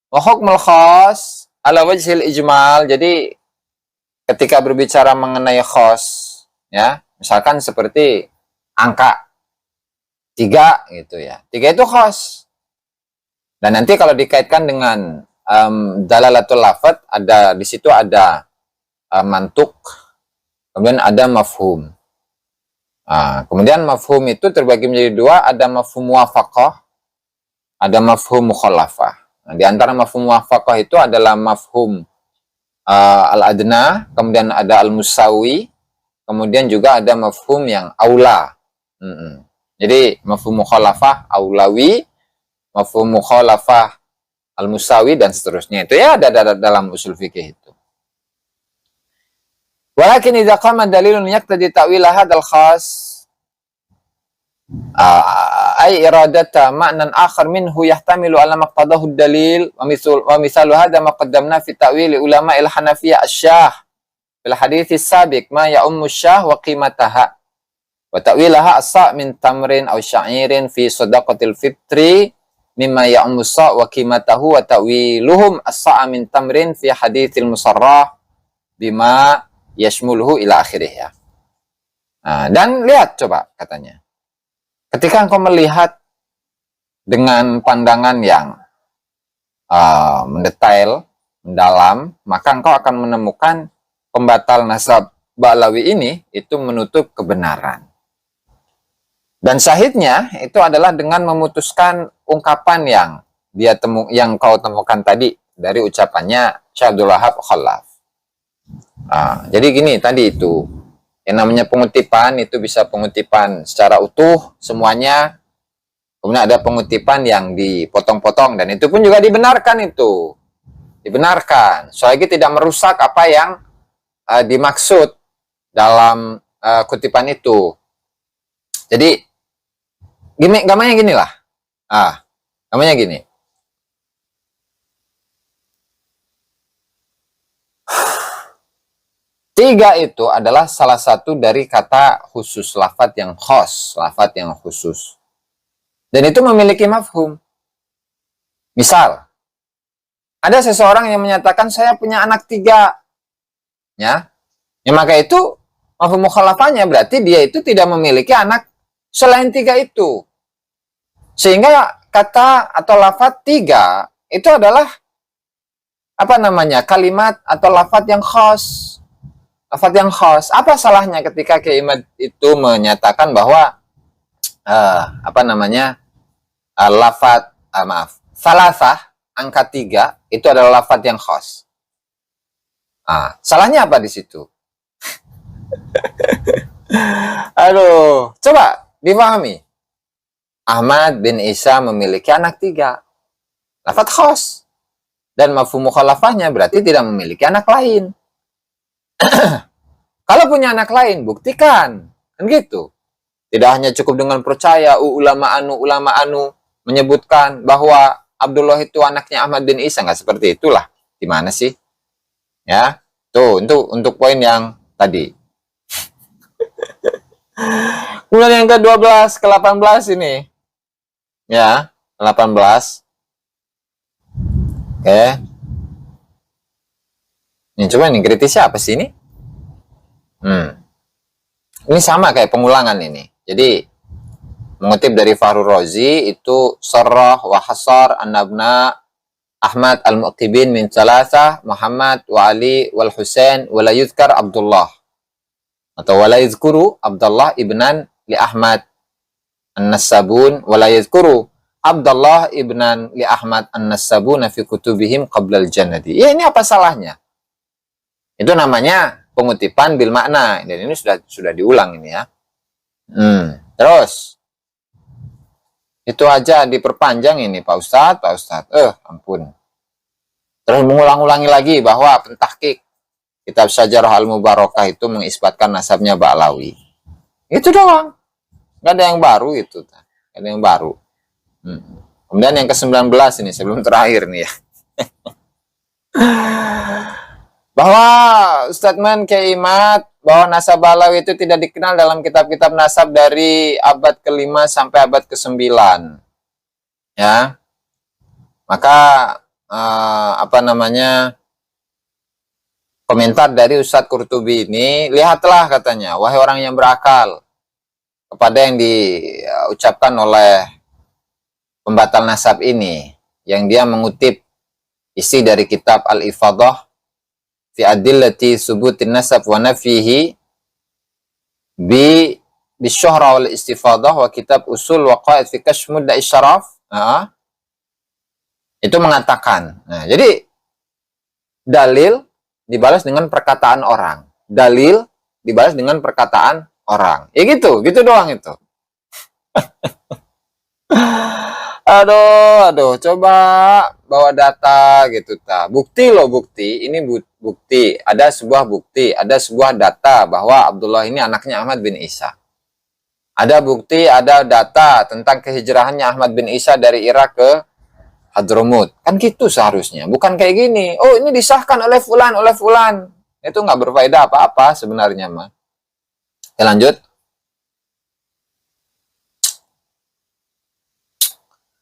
wa hukmul khas ala wajhil ijmal. Jadi ketika berbicara mengenai khas ya, misalkan seperti angka 3 gitu ya. 3 itu khas. Dan nanti kalau dikaitkan dengan dalalatul lafadz, ada di situ ada mantuk, kemudian ada mafhum. Kemudian mafhum itu terbagi menjadi 2, ada mafhum muwafaqah, ada mafhum mukhalafah. Nah, di antara mafhum muwafaqah itu adalah mafhum al-adna, kemudian ada al-musawi, kemudian juga ada mafhum yang aula. Jadi mafhum mukhalafah aulawi, mafhum mukhalafah al-musawi dan seterusnya. Itu ya ada dalam usul fikih itu. Walakin idza qama dalilun yaqtadi ta'wil hadzal khas ay iradata ma'nan akhar minhu yahtamilu ala maqtadahu ad-dalil wa misalu hadha ma qaddamna fi ta'wil ulama al-Hanafiyah asy-syah fil hadits as-sabiq ma ya'ummu asy-syah wa qimataha wa ta'wilaha as-sa' min tamrin aw sya'irin fi sadaqatil fitri mimma ya'ummu as-sa' wa qimatahu wa ta'wiluhum as-sa' min tamrin fi haditsil musarrah bima yashmuluhu ila akhirih ya. Dan lihat coba katanya. Ketika engkau melihat dengan pandangan yang mendetail, mendalam, maka engkau akan menemukan pembatal nasab Ba'alawi ini itu menutup kebenaran. Dan syahidnya itu adalah dengan memutuskan ungkapan yang yang kau temukan tadi dari ucapannya Syekh Abdul Wahab Khalaf. Jadi gini tadi itu, yang namanya pengutipan itu bisa pengutipan secara utuh semuanya, kemudian ada pengutipan yang dipotong-potong, dan itu pun juga dibenarkan, itu dibenarkan selagi tidak merusak apa yang dimaksud dalam kutipan itu. Jadi gambarnya gini lah, gambarnya gini. Tiga itu adalah salah satu dari kata khusus, lafadz yang khos, lafadz yang khusus. Dan itu memiliki mafhum. Misal, ada seseorang yang menyatakan saya punya anak 3. Ya, maka itu mafhum mukhalafahnya berarti dia itu tidak memiliki anak selain 3 itu. Sehingga kata atau lafadz 3 itu adalah kalimat atau lafadz yang khos. Lafadz yang khos. Apa salahnya ketika Kiai Imad itu menyatakan bahwa salasah angka 3 itu adalah lafadz yang khos. Salahnya apa di situ? Aduh, coba dipahami. Ahmad bin Isa memiliki anak 3. Lafadz khos. Dan mafhum mukhalafahnya berarti tidak memiliki anak lain. Kalau punya anak lain, buktikan. Kan gitu. Tidak hanya cukup dengan percaya ulama anu menyebutkan bahwa Abdullah itu anaknya Ahmad bin Isa, nggak seperti itulah. Gimana sih? Ya. Tuh, untuk poin yang tadi. Kemudian yang ke-12, ke-18 ini. Ya, 18. Oke. Ini coba nih, kritisnya apa sih ini? Ini sama kayak pengulangan ini. Jadi, mengutip dari Fakhrur Razi, itu sarrah wa hasar an-nabna Ahmad al-Muqtibin min Salasah, Muhammad wa Ali wal Husain wa la yuzkar Abdullah. Atau wa la yuzkuru Abdullah ibnan li Ahmad an-Nassabun wa la yuzkuru Abdullah ibnan li Ahmad an-Nassabun fi kutubihim qabla al-jannati. Ya, ini apa salahnya? Itu namanya pengutipan bil makna. Dan ini sudah diulang ini ya. Terus itu aja diperpanjang ini Pak Ustadz. Ampun. Terus mengulang-ulangi lagi bahwa pentahqiq kitab Syajarah Al-Mubarakah itu mengisbatkan nasabnya Ba'lawi. Itu doang. Nggak ada yang baru itu. Nggak ada yang baru. Kemudian yang ke-19 ini sebelum terakhir nih ya. Bahwa statement Kiai Imad bahwa nasab Ba'lawi itu tidak dikenal dalam kitab-kitab nasab dari abad ke-5 sampai abad ke-9. Ya. Maka komentar dari Ustadz Qurtubi ini, lihatlah katanya, wahai orang yang berakal, kepada yang diucapkan oleh pembatal nasab ini, yang dia mengutip isi dari kitab Al-Ifadah fi adillati subutin nasab wa nafihi bisyuhra wal istifadah wa kitab usul waqaid fi kashf mudda'i syaraf. Itu mengatakan. Nah, jadi dalil dibalas dengan perkataan orang. Dalil dibalas dengan perkataan orang. Ya gitu doang itu. Aduh, coba bawa data gitu ta. Bukti, ini bukti. Ada sebuah data bahwa Abdullah ini anaknya Ahmad bin Isa. Ada bukti, ada data tentang kehijrahannya Ahmad bin Isa dari Irak ke Hadramut. Kan gitu seharusnya. Bukan kayak gini. Oh, ini disahkan oleh fulan. Itu nggak berfaedah apa-apa sebenarnya mah. Ya, lanjut.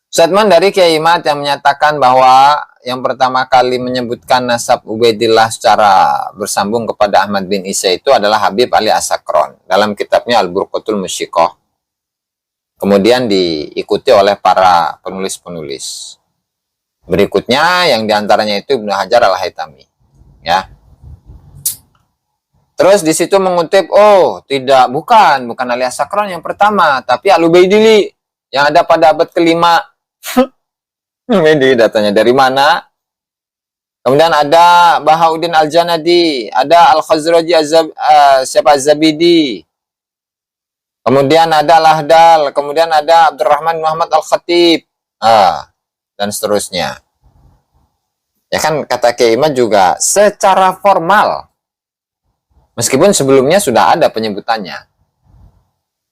Statement dari Kiai Imad yang menyatakan bahwa yang pertama kali menyebutkan nasab Ubaidillah secara bersambung kepada Ahmad bin Isa itu adalah Habib Ali As-Sakron dalam kitabnya Al-Burqatul Musyiqah. Kemudian diikuti oleh para penulis-penulis. Berikutnya yang diantaranya itu Ibnu Hajar Al-Haytami. Ya. Terus di situ mengutip, bukan Ali As-Sakron yang pertama, tapi Al-Ubaidili yang ada pada abad ke-5. Ini datanya dari mana? Kemudian ada Bahauddin Al-Janadi, ada Al-Khazraji, siapa Az-Zabidi. Kemudian ada Lahdal, kemudian ada Abdurrahman Muhammad Al-Khatib. Dan seterusnya. Ya kan kata Kiai Imad juga secara formal. Meskipun sebelumnya sudah ada penyebutannya.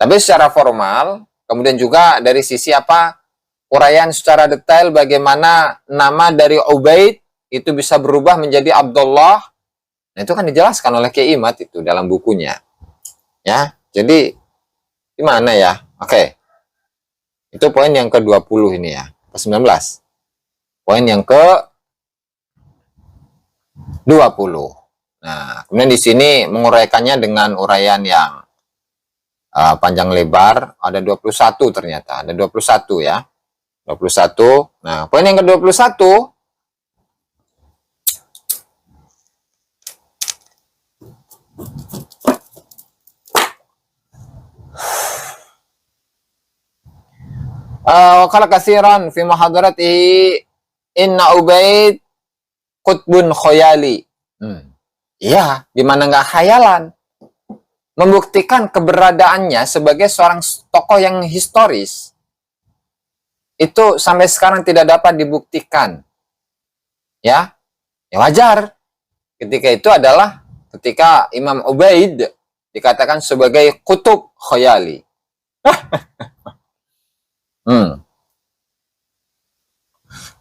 Tapi secara formal, kemudian juga dari sisi apa? Uraian secara detail bagaimana nama dari Ubaid itu bisa berubah menjadi Abdullah. Nah, itu kan dijelaskan oleh Kiai Imad itu dalam bukunya. Ya, jadi gimana ya? Oke. Itu poin yang ke-20 ini ya. Ke-19. Poin yang ke-20. Nah, kemudian di sini menguraikannya dengan uraian yang panjang lebar. Ada 21 ternyata. Ada 21 ya. 21. Nah, poin yang ke-21. Qala katsiran fi muhadaratihi inna Ubaid qutbun khayali. Iya, gimana nggak khayalan? Membuktikan keberadaannya sebagai seorang tokoh yang historis. Itu sampai sekarang tidak dapat dibuktikan. Ya, ya wajar. Ketika itu adalah ketika Imam Ubaid dikatakan sebagai kutub khayali.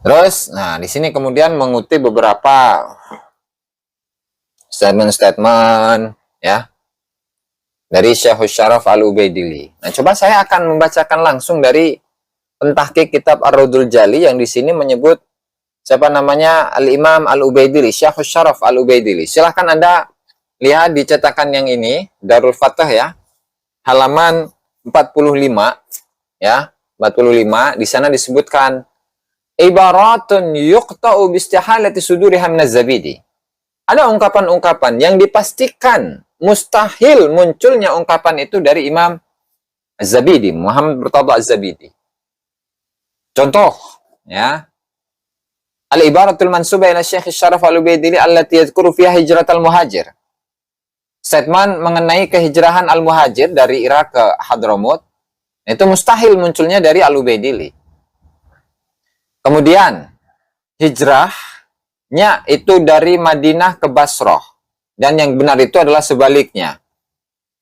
Terus, nah di sini kemudian mengutip beberapa statement-statement ya dari Syekh Syaraf Al-Ubaidili. Nah, coba saya akan membacakan langsung dari pentahqiq kitab Ar-Raudul Jali yang di sini menyebut siapa namanya Al-Imam Al-Ubaidili, Syekh Syaraf Al-Ubaidili. Silahkan Anda lihat di cetakan yang ini, Darul Fatah ya, halaman 45 ya, 45. Di sana disebutkan ibaratun yuqta'u bistihalati suduriha minaz zabidi. Ada ungkapan-ungkapan yang dipastikan mustahil munculnya ungkapan itu dari Imam Az-Zabidi, Muhammad Murtada Az-Zabidi. Contoh, ya. Al-ibaratul mansubah ila Syekh Syaraf Al-Ubaidili allati yadhkuru fiha hijratal muhajir. Statement mengenai kehijrahan Al-Muhajir dari Irak ke Hadramut, itu mustahil munculnya dari Al-Ubaidili. Kemudian, hijrahnya itu dari Madinah ke Basrah. Dan yang benar itu adalah sebaliknya.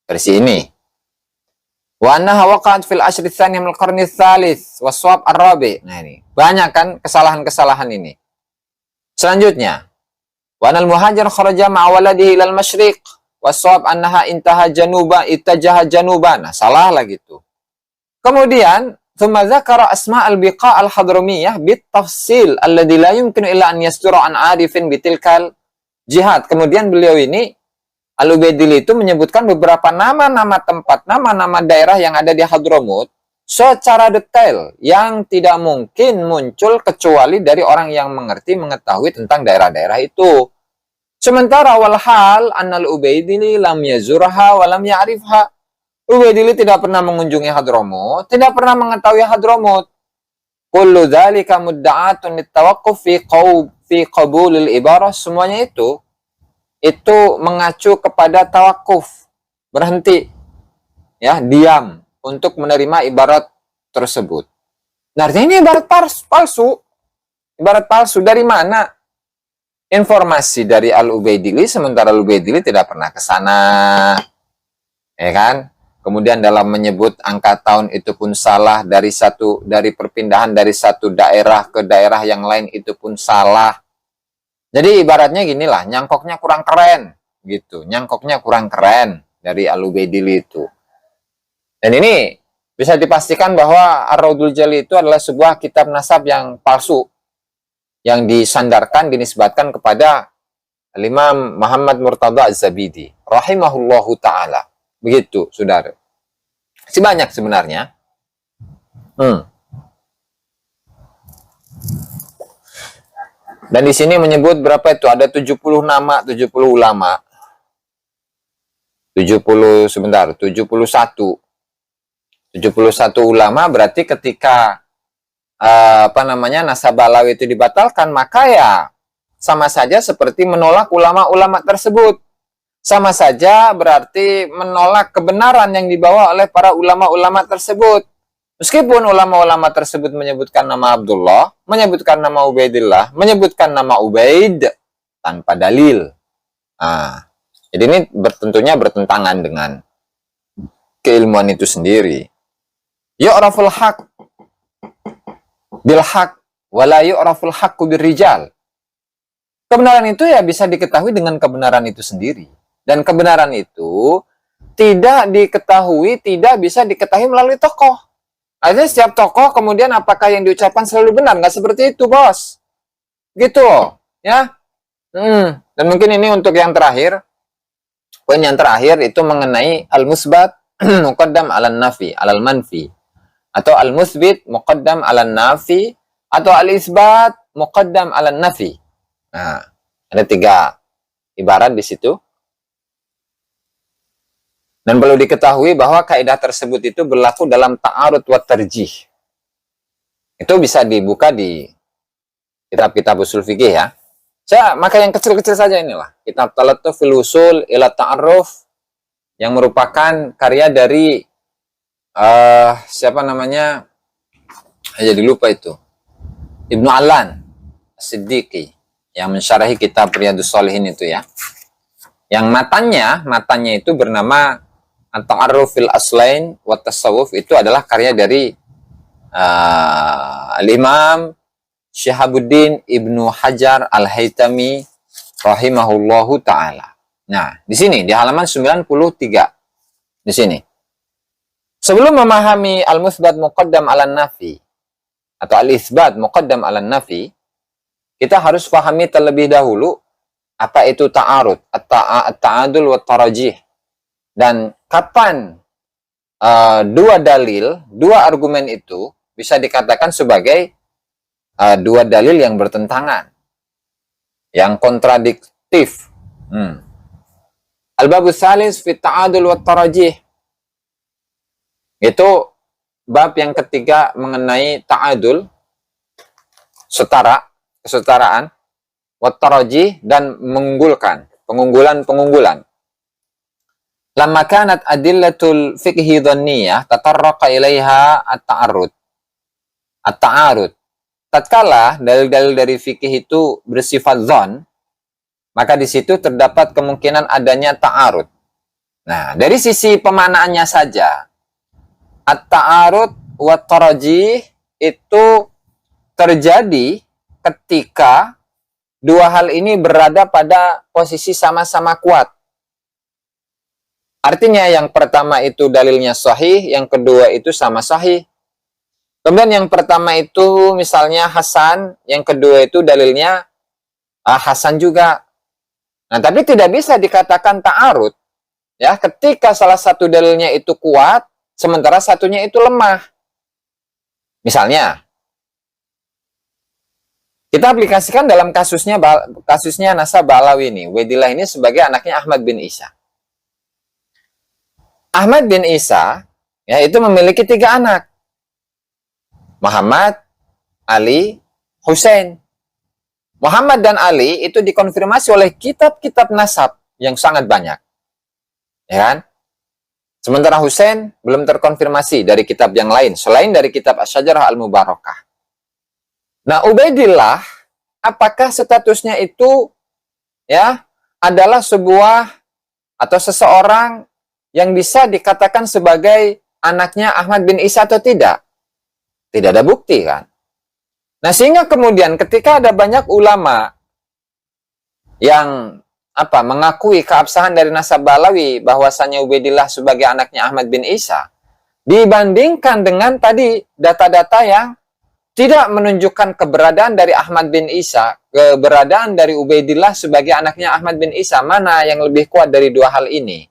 Versi ini. Wa annaha waqa'at fil ashri tsani min al-qarni tsalits wa shawab ar-rabi'. Nah ini, banyak kan kesalahan-kesalahan ini. Selanjutnya, wa anal muhajir kharaja ma'a waladihi ila al-masyriq wa shawab annaha intaha januba ittajaha januban. Nah, salah lagi itu. Kemudian, thumma dzakara asma' al-biqa' al-hadramiyah bit-tafsil alladhi la yumkinu illa an yasdura an 'arifin bitilkal jihad. Kemudian beliau ini Al-Ubaidili itu menyebutkan beberapa nama-nama tempat, nama-nama daerah yang ada di Hadramut secara detail yang tidak mungkin muncul kecuali dari orang yang mengerti, mengetahui tentang daerah-daerah itu. Sementara walhal annal Ubaidili lam yazurha wa lam ya'rifha. Ubaidili tidak pernah mengunjungi Hadramut, tidak pernah mengetahui Hadramut. Kullu dzalika mudda'atun litawaqquf fi qabulil ibarah. Semuanya itu mengacu kepada tawakuf, berhenti, ya, diam untuk menerima ibarat tersebut. Nah, artinya ini ibarat palsu. Ibarat palsu dari mana? Informasi dari Al-Ubaidili, sementara Al-Ubaidili tidak pernah ke sana. Ya kan? Kemudian dalam menyebut angka tahun itu pun salah, dari perpindahan dari satu daerah ke daerah yang lain itu pun salah. Jadi ibaratnya ginilah, nyangkoknya kurang keren gitu. Nyangkoknya kurang keren dari Al-Ubaidili itu. Dan ini bisa dipastikan bahwa Ar-Raudul Jali itu adalah sebuah kitab nasab yang palsu yang disandarkan, dinisbatkan kepada Imam Muhammad Murtada Az-Zabidi rahimahullahu taala. Begitu, Saudara. Masih banyak sebenarnya. Dan di sini menyebut berapa itu? Ada 70 nama, 70 ulama. 71. 71 ulama berarti ketika nasab Balawi itu dibatalkan, maka ya sama saja seperti menolak ulama-ulama tersebut. Sama saja berarti menolak kebenaran yang dibawa oleh para ulama-ulama tersebut. Meskipun ulama-ulama tersebut menyebutkan nama Abdullah, menyebutkan nama Ubaidillah, menyebutkan nama Ubaid tanpa dalil. Jadi ini tentunya bertentangan dengan keilmuan itu sendiri. Yu'raful haq bil haq wa la yu'raful haqqu bir rijal. Kebenaran itu ya bisa diketahui dengan kebenaran itu sendiri. Dan kebenaran itu tidak diketahui, tidak bisa diketahui melalui tokoh. Artinya setiap tokoh kemudian apakah yang diucapkan selalu benar? Nggak seperti itu, bos. Gitu loh, ya. Dan mungkin ini untuk yang terakhir. Poin yang terakhir itu mengenai al-musbat muqaddam ala nafi, alal manfi. Atau al-musbit muqaddam ala nafi, atau al-isbat muqaddam ala nafi. Nah, ada 3 ibarat di situ. Dan perlu diketahui bahwa kaidah tersebut itu berlaku dalam ta'arud wa tarjih. Itu bisa dibuka di kitab-kitab usul fikih ya. Saya maka yang kecil-kecil saja inilah. Kitab Talatuf fil Usul ila Ta'arruf yang merupakan karya dari siapa namanya? Jadi lupa itu. Ibnu Alan As-Siddiqi yang mensyarahi kitab Riyadhus Shalihin itu ya. Yang matanya itu bernama At-Ta'arruf fil Aslain wa Tasawuf, itu adalah karya dari Al-Imam Syihabuddin Ibnu Hajar Al-Haytami rahimahullahu taala. Nah, di sini di halaman 93. Di sini. Sebelum memahami al-musbat muqaddam 'alan nafi atau al-itsbat muqaddam 'alan nafi, kita harus pahami terlebih dahulu apa itu ta'arud, at-ta'adul wa tarajih. Dan kapan dua dalil, 2 argumen itu bisa dikatakan sebagai 2 dalil yang bertentangan, yang kontradiktif. Al-babus salis fi ta'adul wa tarajih. Itu bab yang ketiga mengenai ta'adul, kesetaraan, wa tarajih, dan mengunggulkan, pengunggulan. Lamma kanat adillatul fiqhi dhanniyah tatarraqa ilaiha at-ta'arud. Tatkala dalil-dalil dari fikih itu bersifat dzan, maka di situ terdapat kemungkinan adanya ta'arud. Nah, dari sisi pemanaannya saja, at-ta'arud wa tarajih itu terjadi ketika 2 hal ini berada pada posisi sama-sama kuat. Artinya yang pertama itu dalilnya sahih, yang kedua itu sama sahih. Kemudian yang pertama itu misalnya Hasan, yang kedua itu dalilnya Hasan juga. Nah, tapi tidak bisa dikatakan ta'arud ya ketika salah satu dalilnya itu kuat sementara satunya itu lemah. Misalnya kita aplikasikan dalam kasusnya nasab Balawi ini. Ubaidillah ini sebagai anaknya Ahmad bin Isa. Ahmad bin Isa ya itu memiliki 3 anak. Muhammad, Ali, Husain. Muhammad dan Ali itu dikonfirmasi oleh kitab-kitab nasab yang sangat banyak. Ya kan? Sementara Husain belum terkonfirmasi dari kitab yang lain selain dari kitab Asy-Syajarah Al-Mubarakah. Nah, Ubaidillah apakah statusnya itu ya adalah sebuah atau seseorang yang bisa dikatakan sebagai anaknya Ahmad bin Isa atau tidak? Tidak ada bukti kan. Nah, sehingga kemudian ketika ada banyak ulama yang mengakui keabsahan dari nasab Balawi bahwasanya Ubaidillah sebagai anaknya Ahmad bin Isa, dibandingkan dengan tadi data-data yang tidak menunjukkan keberadaan dari Ahmad bin Isa, keberadaan dari Ubaidillah sebagai anaknya Ahmad bin Isa, mana yang lebih kuat dari 2 hal ini?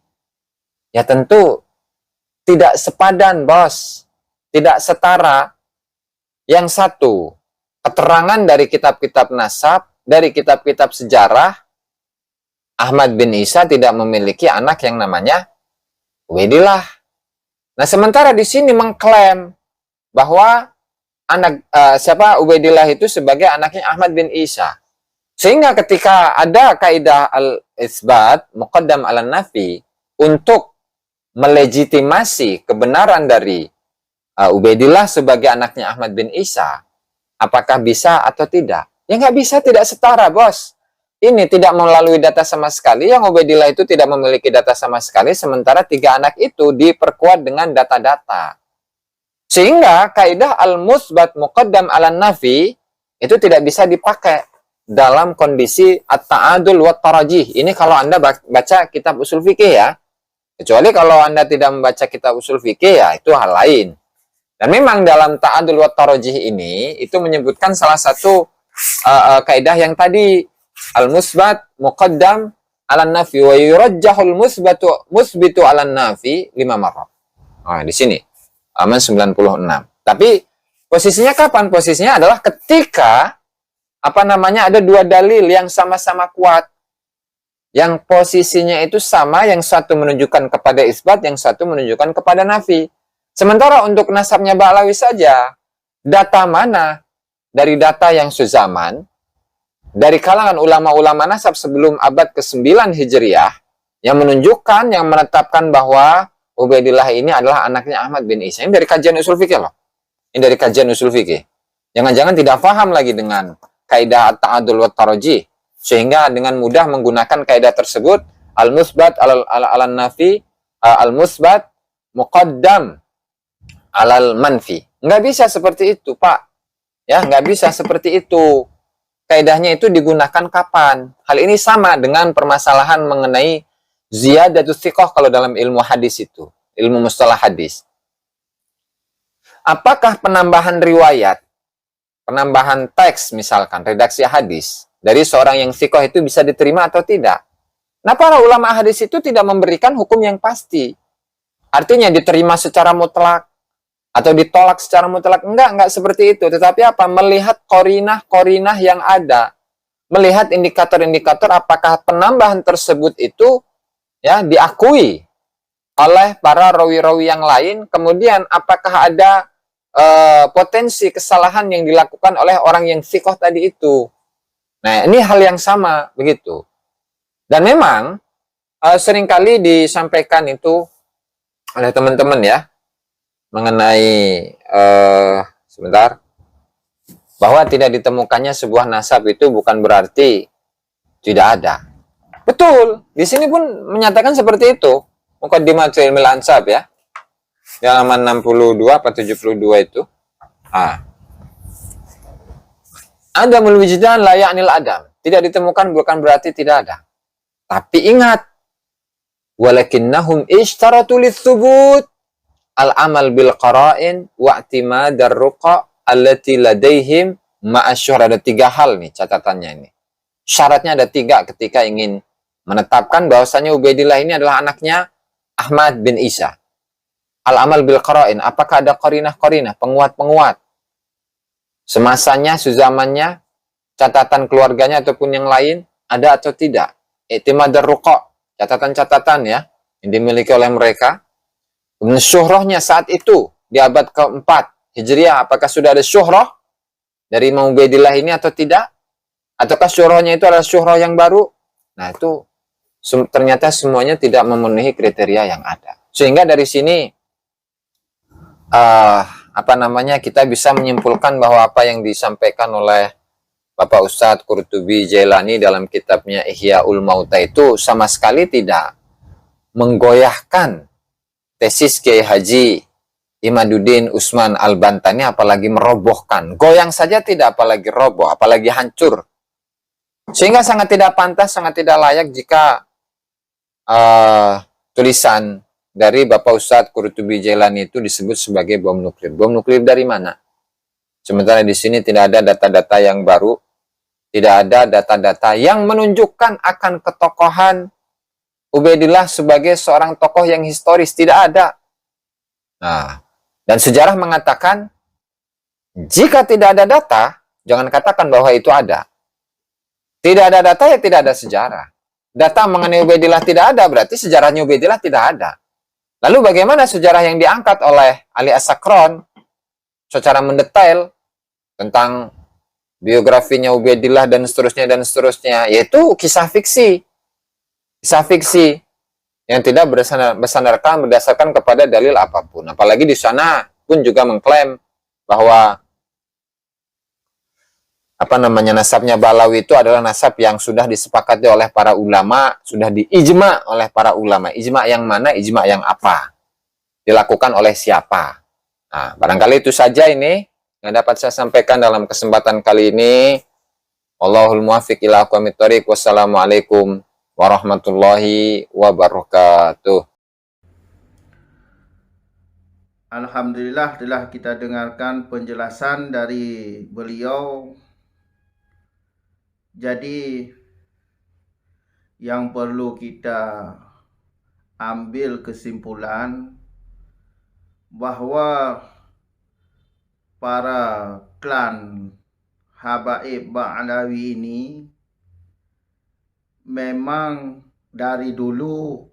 Ya tentu tidak sepadan, bos. Tidak setara. Yang satu, keterangan dari kitab-kitab nasab, dari kitab-kitab sejarah, Ahmad bin Isa tidak memiliki anak yang namanya Ubaidillah. Nah, sementara di sini mengklaim bahwa siapa Ubaidillah itu sebagai anaknya Ahmad bin Isa. Sehingga ketika ada kaidah al-isbat muqaddam ala nafi untuk melegitimasi kebenaran dari Ubaidillah sebagai anaknya Ahmad bin Isa, apakah bisa atau tidak? Ya nggak bisa, tidak setara, bos. Ini tidak melalui data sama sekali, yang Ubaidillah itu tidak memiliki data sama sekali, sementara 3 anak itu diperkuat dengan data-data. Sehingga kaidah al-musbat muqaddam ala nafi itu tidak bisa dipakai dalam kondisi at-ta'adul wa tarajih. Ini kalau Anda baca kitab usul fikih ya. Kecuali kalau Anda tidak membaca kitab usul fikih ya, itu hal lain. Dan memang dalam ta'adul wa tarajih ini itu menyebutkan salah satu kaidah yang tadi, al-musbat muqaddam ala nafi wa yurajjahul musbitu ala nafi 5 marrah. Nah, di sini halaman 96. Tapi posisinya kapan? Posisinya adalah ketika ada 2 dalil yang sama-sama kuat. Yang posisinya itu sama, yang satu menunjukkan kepada isbat, yang satu menunjukkan kepada nafi. Sementara untuk nasabnya Ba'lawi saja, data mana dari data yang sezaman, dari kalangan ulama-ulama nasab sebelum abad ke-9 Hijriah, yang menunjukkan, yang menetapkan bahwa Ubaidillah ini adalah anaknya Ahmad bin Isa. Ini dari kajian usul fikih loh. Ini dari kajian usul fikih. Jangan-jangan tidak paham lagi dengan kaidah at-ta'adul wa tarajih, sehingga dengan mudah menggunakan kaidah tersebut, al-musbat ala nafi, al-musbat muqaddam alal manfi. Nggak bisa seperti itu, Pak. Ya, nggak bisa seperti itu. Kaidahnya itu digunakan kapan? Hal ini sama dengan permasalahan mengenai ziyadatus thiqah kalau dalam ilmu hadis itu, ilmu mustalah hadis. Apakah penambahan riwayat, penambahan teks misalkan, redaksi hadis dari seorang yang thiqah itu bisa diterima atau tidak? Nah, para ulama hadis itu tidak memberikan hukum yang pasti. Artinya diterima secara mutlak atau ditolak secara mutlak. Enggak seperti itu. Tetapi apa? Melihat korinah yang ada. Melihat indikator-indikator apakah penambahan tersebut itu ya diakui oleh para rawi-rawi yang lain. Kemudian apakah ada potensi kesalahan yang dilakukan oleh orang yang thiqah tadi itu. Nah, ini hal yang sama begitu. Dan memang seringkali disampaikan itu oleh teman-teman ya, mengenai bahwa tidak ditemukannya sebuah nasab itu bukan berarti tidak ada. Betul, di sini pun menyatakan seperti itu. Muqaddimatul Ilmil Ansab ya, di halaman 62 atau 72 itu. Adamul wijdan la ya'nil adam. Tidak ditemukan bukan berarti tidak ada. Tapi ingat, walakinnahum ishtaratu litsubut al-amal bil qara'in wa i'timadar ruqa allati ladaihim ma'asyhur. Ada 3 hal nih catatannya ini. Syaratnya ada 3 ketika ingin menetapkan bahwasanya Ubaidillah ini adalah anaknya Ahmad bin Isa. Al-amal bil qara'in, apakah ada qarinah-qarinah, penguat-penguat semasanya, sezamannya, catatan keluarganya ataupun yang lain ada atau tidak? I'timadar ruqa, catatan-catatan ya yang dimiliki oleh mereka. Kemudian syuhrahnya saat itu di abad ke-4 Hijriah, apakah sudah ada syuhrah dari Imam Ubaidillah ini atau tidak? Ataukah syuhrahnya itu adalah syuhrah yang baru? Nah, itu ternyata semuanya tidak memenuhi kriteria yang ada. Sehingga dari sini kita bisa menyimpulkan bahwa apa yang disampaikan oleh Bapak Ustadz Qurtubi Jailani dalam kitabnya Ihya'ul Mauta itu sama sekali tidak menggoyahkan tesis Kiai Haji Imaduddin Usman Al-Bantani, apalagi merobohkan. Goyang saja tidak, apalagi roboh, apalagi hancur. Sehingga sangat tidak pantas, sangat tidak layak jika tulisan dari Bapak Ustadz Qurtubi Jailani itu disebut sebagai bom nuklir. Bom nuklir dari mana? Sementara di sini tidak ada data-data yang baru, tidak ada data-data yang menunjukkan akan ketokohan Ubaidillah sebagai seorang tokoh yang historis, tidak ada. Nah, dan sejarah mengatakan jika tidak ada data, jangan katakan bahwa itu ada. Tidak ada data ya tidak ada sejarah. Data mengenai Ubaidillah tidak ada, berarti sejarahnya Ubaidillah tidak ada. Lalu bagaimana sejarah yang diangkat oleh Ali As-Sakron secara mendetail tentang biografinya Ubaidillah dan seterusnya, yaitu kisah fiksi yang tidak berdasarkan kepada dalil apapun. Apalagi di sana pun juga mengklaim bahwa nasabnya Balawi itu adalah nasab yang sudah disepakati oleh para ulama, sudah diijma oleh para ulama. Ijma yang mana? Ijma yang apa? Dilakukan oleh siapa? Nah, barangkali itu saja ini yang dapat saya sampaikan dalam kesempatan kali ini. Wallahul muwaffiq ila aqwamit thoriq. Wassalamualaikum warahmatullahi wabarakatuh. Alhamdulillah telah kita dengarkan penjelasan dari beliau. Jadi yang perlu kita ambil kesimpulan bahwa para klan Habaib Ba'lawi ini memang dari dulu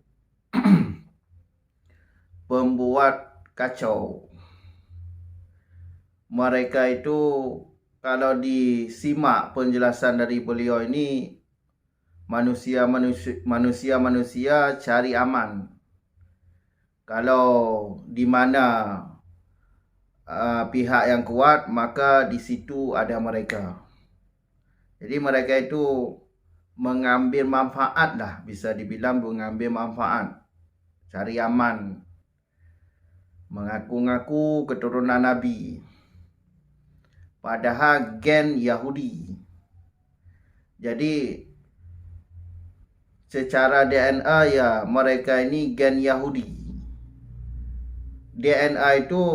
pembuat kacau. Mereka itu kalau disimak penjelasan dari beliau ini, manusia cari aman. Kalau di mana pihak yang kuat, maka di situ ada mereka. Jadi mereka itu mengambil manfaat lah, bisa dibilang mengambil manfaat, cari aman, mengaku-ngaku keturunan Nabi, padahal gen Yahudi. Jadi secara DNA ya mereka ini gen Yahudi. DNA itu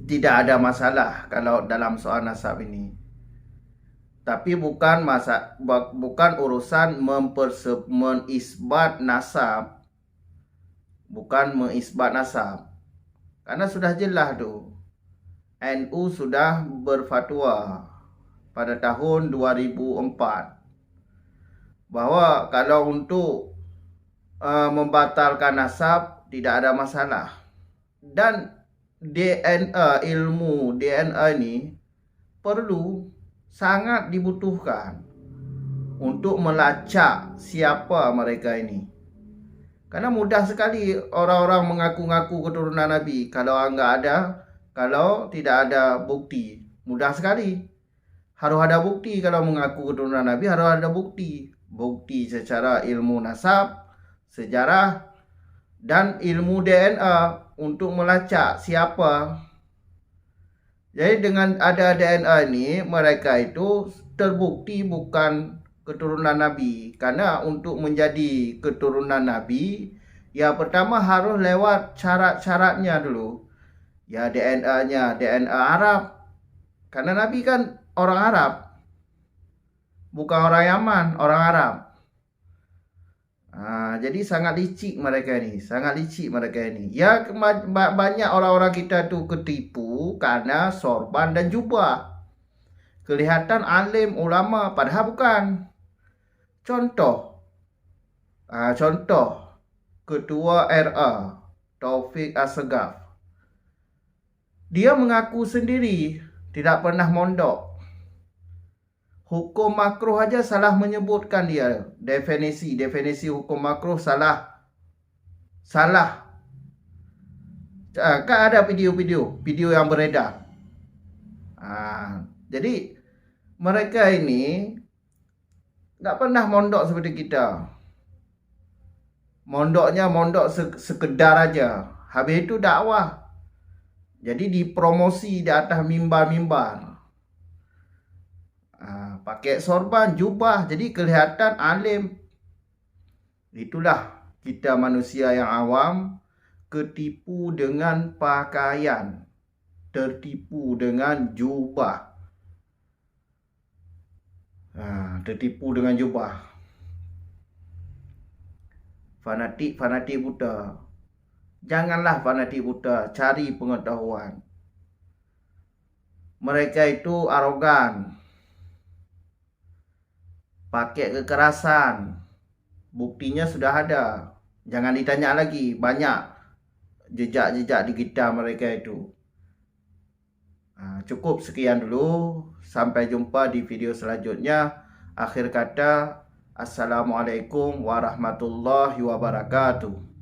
tidak ada masalah kalau dalam soal nasab ini. Tapi bukan urusan menisbat nasab. Bukan mengisbat nasab. Karena sudah jelas tu. NU sudah berfatwa pada tahun 2004 bahwa kalau untuk membatalkan nasab tidak ada masalah. Dan DNA, ilmu DNA ini perlu sangat dibutuhkan untuk melacak siapa mereka ini. Karena mudah sekali orang-orang mengaku-ngaku keturunan Nabi kalau tidak ada bukti. Mudah sekali. Harus ada bukti kalau mengaku keturunan Nabi, harus ada bukti. Bukti secara ilmu nasab, sejarah, dan ilmu DNA untuk melacak siapa. Jadi dengan ada DNA ini, mereka itu terbukti bukan keturunan Nabi. Karena untuk menjadi keturunan Nabi, ya pertama harus lewat syarat-syaratnya dulu. Ya DNA-nya DNA Arab. Karena Nabi kan orang Arab. Bukan orang Yaman, orang Arab. Jadi sangat licik mereka ini. Ya banyak orang-orang kita tu ketipu karena sorban dan jubah. Kelihatan alim ulama padahal bukan. Contoh Ketua RA Taufik Assegaf. Dia mengaku sendiri tidak pernah mondok. Hukum makruh aja salah menyebutkan dia. Definisi hukum makruh salah. Kan ada video yang beredar. Jadi mereka ini tak pernah mondok seperti kita. Mondoknya mondok sekedar aja. Habis itu dakwah. Jadi dipromosi di atas mimbar-mimbar. Pakai sorban, jubah, jadi kelihatan alim. Itulah kita manusia yang awam, ketipu dengan pakaian, tertipu dengan jubah. Tertipu dengan jubah. Fanatik buta. Janganlah fanatik buta, cari pengetahuan. Mereka itu arogan. Pakai kekerasan. Buktinya sudah ada. Jangan ditanya lagi. Banyak jejak-jejak digital mereka itu. Cukup sekian dulu. Sampai jumpa di video selanjutnya. Akhir kata, Assalamualaikum warahmatullahi wabarakatuh.